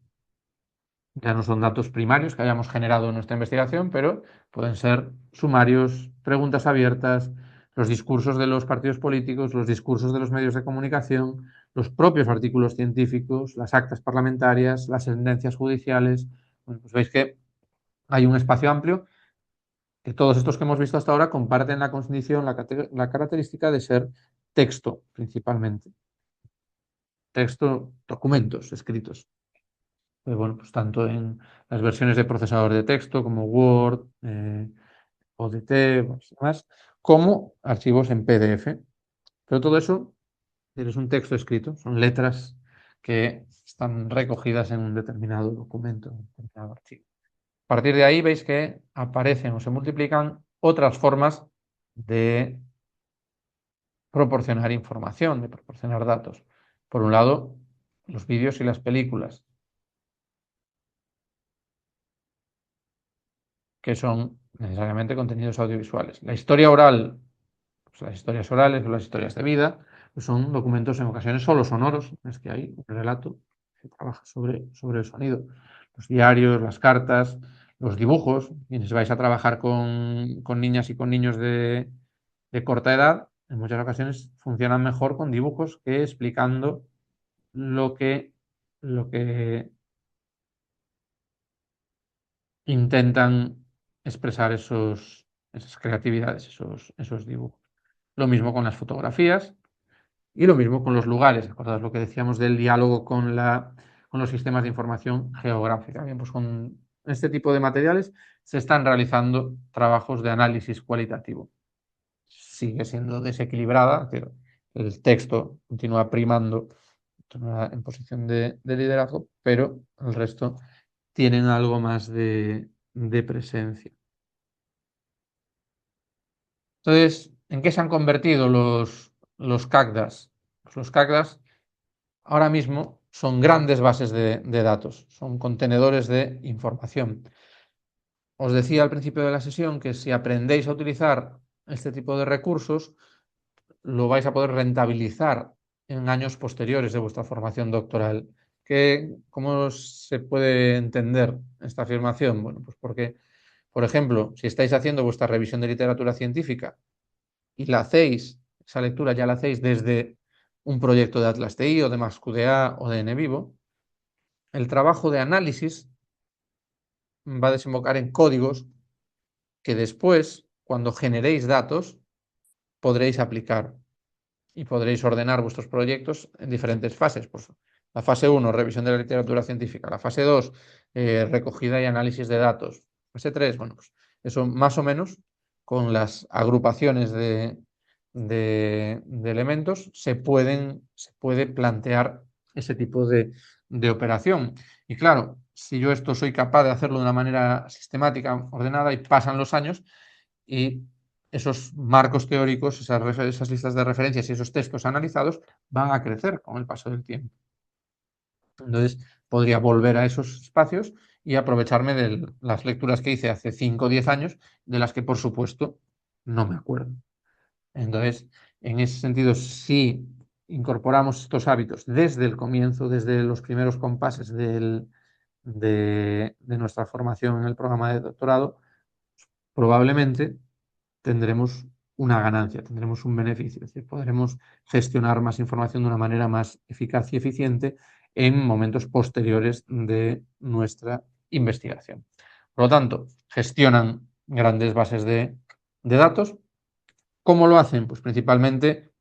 ya no son datos primarios que hayamos generado en nuestra investigación, pero pueden ser sumarios, preguntas abiertas, los discursos de los partidos políticos, los discursos de los medios de comunicación, los propios artículos científicos, las actas parlamentarias, las sentencias judiciales. Bueno, pues veis que hay un espacio amplio que todos estos que hemos visto hasta ahora comparten la condición, la característica de ser texto principalmente. Texto, documentos escritos. Bueno, pues tanto en las versiones de procesador de texto como Word, ODT, más, como archivos en PDF. Pero todo eso es un texto escrito, son letras que están recogidas en un determinado documento, en un determinado archivo. A partir de ahí veis que aparecen o se multiplican otras formas de proporcionar información, de proporcionar datos. Por un lado, los vídeos y las películas, que son necesariamente contenidos audiovisuales. La historia oral, pues las historias orales o las historias de vida, pues son documentos en ocasiones solo sonoros, es que hay un relato que trabaja sobre el sonido. Los diarios, las cartas, los dibujos, quienes vais a trabajar con niñas y con niños de corta edad, en muchas ocasiones funcionan mejor con dibujos que explicando lo que intentan expresar esas creatividades, esos dibujos. Lo mismo con las fotografías y lo mismo con los lugares. ¿Acordás lo que decíamos del diálogo con los sistemas de información geográfica? Bien, pues con este tipo de materiales se están realizando trabajos de análisis cualitativo. Sigue siendo desequilibrada, el texto continúa primando en posición de liderazgo, pero el resto tienen algo más de presencia. Entonces, ¿en qué se han convertido los CACDAS? Pues los CACDAS ahora mismo son grandes bases de datos, son contenedores de información. Os decía al principio de la sesión que si aprendéis a utilizar este tipo de recursos, lo vais a poder rentabilizar en años posteriores de vuestra formación doctoral. ¿Cómo se puede entender esta afirmación? Bueno, pues porque, por ejemplo, si estáis haciendo vuestra revisión de literatura científica y la hacéis, esa lectura ya la hacéis desde un proyecto de Atlas TI o de MaxQDA o de NVivo, el trabajo de análisis va a desembocar en códigos que después, cuando generéis datos, podréis aplicar y podréis ordenar vuestros proyectos en diferentes fases. Pues la fase 1, revisión de la literatura científica. La fase 2, recogida y análisis de datos. Fase 3, bueno, pues eso más o menos con las agrupaciones de elementos se puede plantear ese tipo de operación. Y claro, si yo esto soy capaz de hacerlo de una manera sistemática, ordenada, y pasan los años y esos marcos teóricos, esas listas de referencias y esos textos analizados van a crecer con el paso del tiempo. Entonces, podría volver a esos espacios y aprovecharme de las lecturas que hice hace 5 o 10 años, de las que, por supuesto, no me acuerdo. Entonces, en ese sentido, sí incorporamos estos hábitos desde el comienzo, desde los primeros compases de nuestra formación en el programa de doctorado, probablemente tendremos una ganancia, tendremos un beneficio, es decir, podremos gestionar más información de una manera más eficaz y eficiente en momentos posteriores de nuestra investigación. Por lo tanto, gestionan grandes bases de datos. ¿Cómo lo hacen? Pues principalmente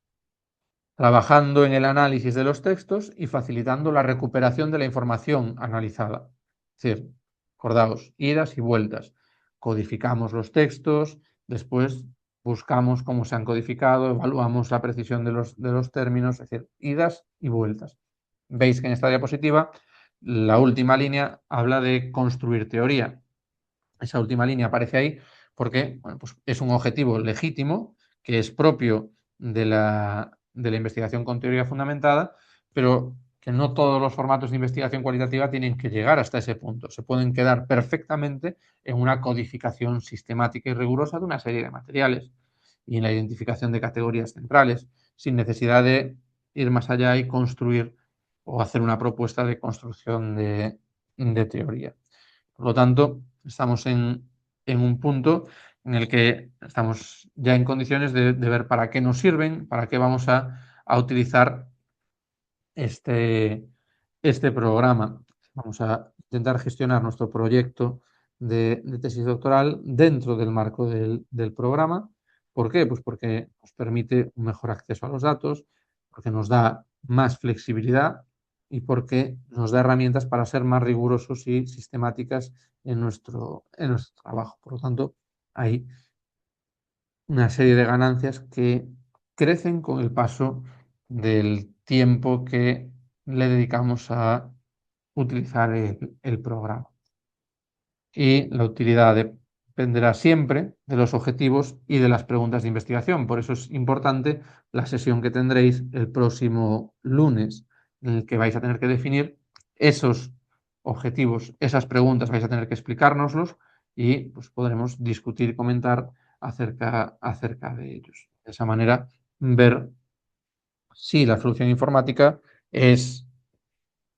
trabajando en el análisis de los textos y facilitando la recuperación de la información analizada. Es decir, acordaos, idas y vueltas. Codificamos los textos, después buscamos cómo se han codificado, evaluamos la precisión de los términos, es decir, idas y vueltas. Veis que en esta diapositiva la última línea habla de construir teoría. Esa última línea aparece ahí porque bueno, pues es un objetivo legítimo que es propio de la investigación con teoría fundamentada, pero que no todos los formatos de investigación cualitativa tienen que llegar hasta ese punto. Se pueden quedar perfectamente en una codificación sistemática y rigurosa de una serie de materiales y en la identificación de categorías centrales, sin necesidad de ir más allá y construir o hacer una propuesta de construcción de teoría. Por lo tanto, estamos en un punto en el que estamos ya en condiciones de ver para qué nos sirven, para qué vamos a utilizar este programa. Vamos a intentar gestionar nuestro proyecto de tesis doctoral dentro del marco del programa. ¿Por qué? Pues porque nos permite un mejor acceso a los datos, porque nos da más flexibilidad y porque nos da herramientas para ser más rigurosos y sistemáticas en nuestro trabajo. Por lo tanto, hay una serie de ganancias que crecen con el paso del tiempo que le dedicamos a utilizar el programa. Y la utilidad dependerá siempre de los objetivos y de las preguntas de investigación. Por eso es importante la sesión que tendréis el próximo lunes, en el que vais a tener que definir esos objetivos, esas preguntas, vais a tener que explicárnoslos y pues, podremos discutir y comentar acerca de ellos. De esa manera, ver si la solución informática es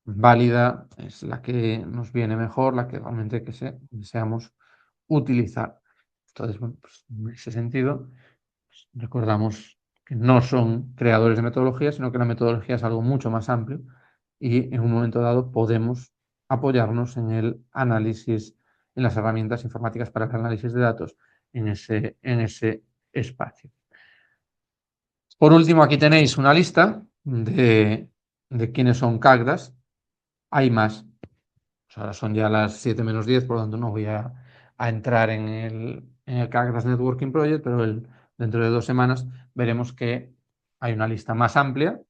válida, es la que nos viene mejor, la que realmente deseamos utilizar. Entonces, bueno, pues en ese sentido, pues, recordamos que no son creadores de metodología, sino que la metodología es algo mucho más amplio y en un momento dado podemos apoyarnos en el análisis, en las herramientas informáticas para el análisis de datos en ese espacio. Por último, aquí tenéis una lista de quiénes son CAGDAS. Hay más. Ahora son ya las 7 menos 10, por lo tanto no voy a entrar en el CAGDAS Networking Project, pero dentro de 2 semanas veremos que hay una lista más amplia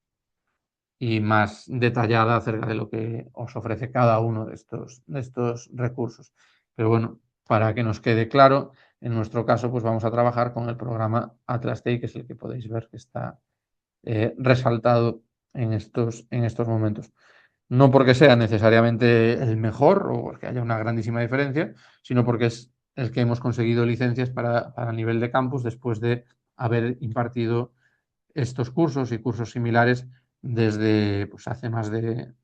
y más detallada acerca de lo que os ofrece cada uno de estos recursos. Pero bueno, para que nos quede claro, en nuestro caso, pues vamos a trabajar con el programa Atlas TI, que es el que podéis ver que está resaltado en estos momentos. No porque sea necesariamente el mejor o porque haya una grandísima diferencia, sino porque es el que hemos conseguido licencias para nivel de campus después de haber impartido estos cursos y cursos similares desde pues, hace más de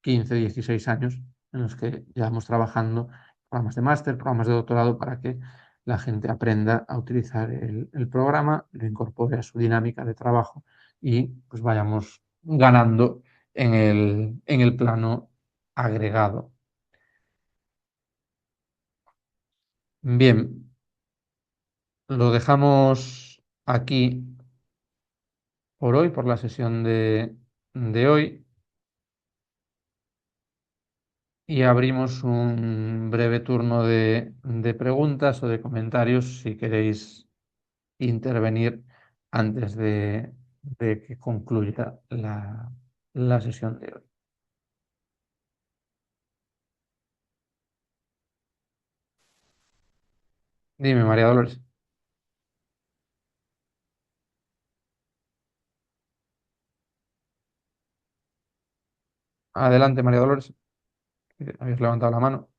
15, 16 años en los que llevamos trabajando programas de máster, programas de doctorado para que la gente aprenda a utilizar el programa, lo incorpore a su dinámica de trabajo y pues vayamos ganando en el plano agregado. Bien, lo dejamos aquí por hoy, por la sesión de hoy. Y abrimos un breve turno de preguntas o de comentarios si queréis intervenir antes de que concluya la sesión de hoy. Dime, María Dolores. Adelante, María Dolores. Habéis levantado la mano.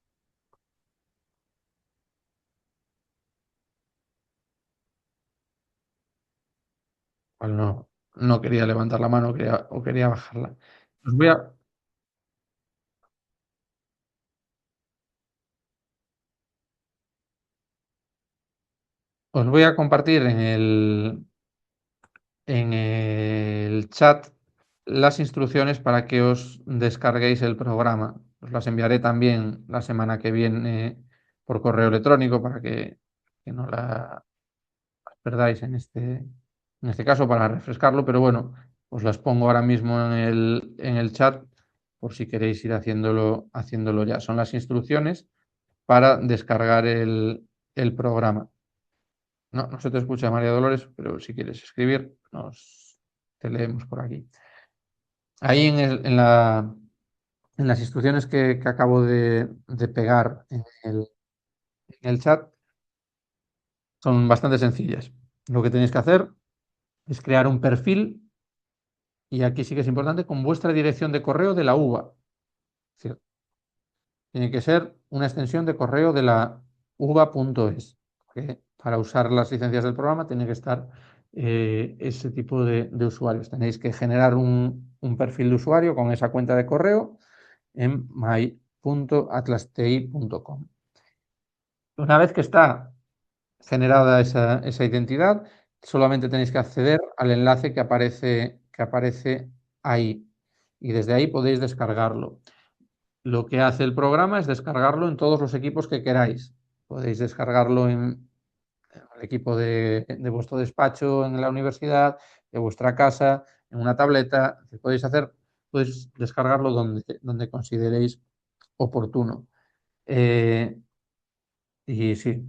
Pues no. no quería levantar la mano o quería bajarla. Os voy a compartir en el chat las instrucciones para que os descarguéis el programa. Os las enviaré también la semana que viene por correo electrónico para que no las perdáis en este caso para refrescarlo, pero bueno, os las pongo ahora mismo en el chat por si queréis ir haciéndolo ya. Son las instrucciones para descargar el programa. No se te escucha, María Dolores, pero si quieres escribir, te leemos por aquí. Ahí en las instrucciones que acabo de pegar en el chat son bastante sencillas. Lo que tenéis que hacer es crear un perfil, y aquí sí que es importante, con vuestra dirección de correo de la UBA. Es decir, tiene que ser una extensión de correo de la uva.es, porque para usar las licencias del programa tiene que estar ese tipo de usuarios. Tenéis que generar un perfil de usuario con esa cuenta de correo en my.atlasti.com. Una vez que está generada esa identidad, solamente tenéis que acceder al enlace que aparece ahí, y desde ahí podéis descargarlo. Lo que hace el programa es descargarlo en todos los equipos que queráis. Podéis descargarlo en el equipo de vuestro despacho, en la universidad, de vuestra casa, en una tableta. Podéis descargarlo donde consideréis oportuno. Y sí,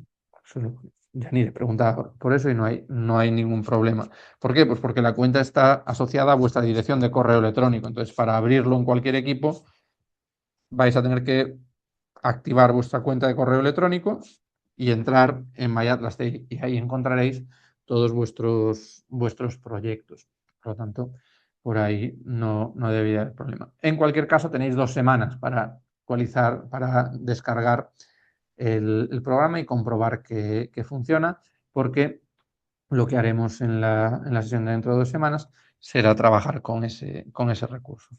Yanire preguntaba por eso y no hay ningún problema. ¿Por qué? Pues porque la cuenta está asociada a vuestra dirección de correo electrónico. Entonces, para abrirlo en cualquier equipo, vais a tener que activar vuestra cuenta de correo electrónico y entrar en MyAtlasDay, y ahí encontraréis todos vuestros proyectos. Por lo tanto, por ahí no debería haber problema. En cualquier caso, tenéis 2 semanas para actualizar, para descargar el programa y comprobar que funciona, porque lo que haremos en la sesión de dentro de 2 semanas será trabajar con ese recurso.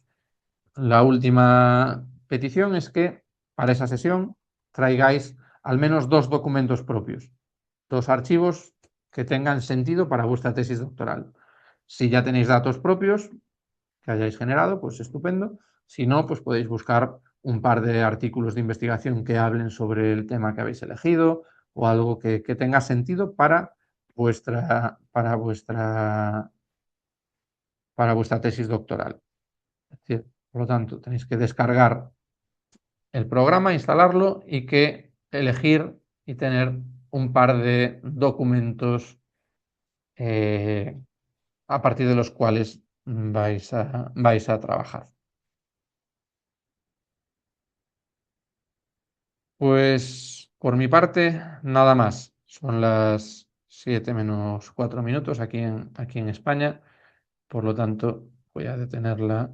La última petición es que para esa sesión traigáis al menos 2 documentos propios, 2 archivos que tengan sentido para vuestra tesis doctoral. Si ya tenéis datos propios que hayáis generado, pues estupendo. Si no, pues podéis buscar un par de artículos de investigación que hablen sobre el tema que habéis elegido, o algo que tenga sentido para vuestra tesis doctoral. Es decir, por lo tanto, tenéis que descargar el programa, instalarlo y que elegir y tener un par de documentos a partir de los cuales vais a trabajar. Pues por mi parte, nada más. Son las 7 menos 4 minutos aquí en España. Por lo tanto, voy a detenerla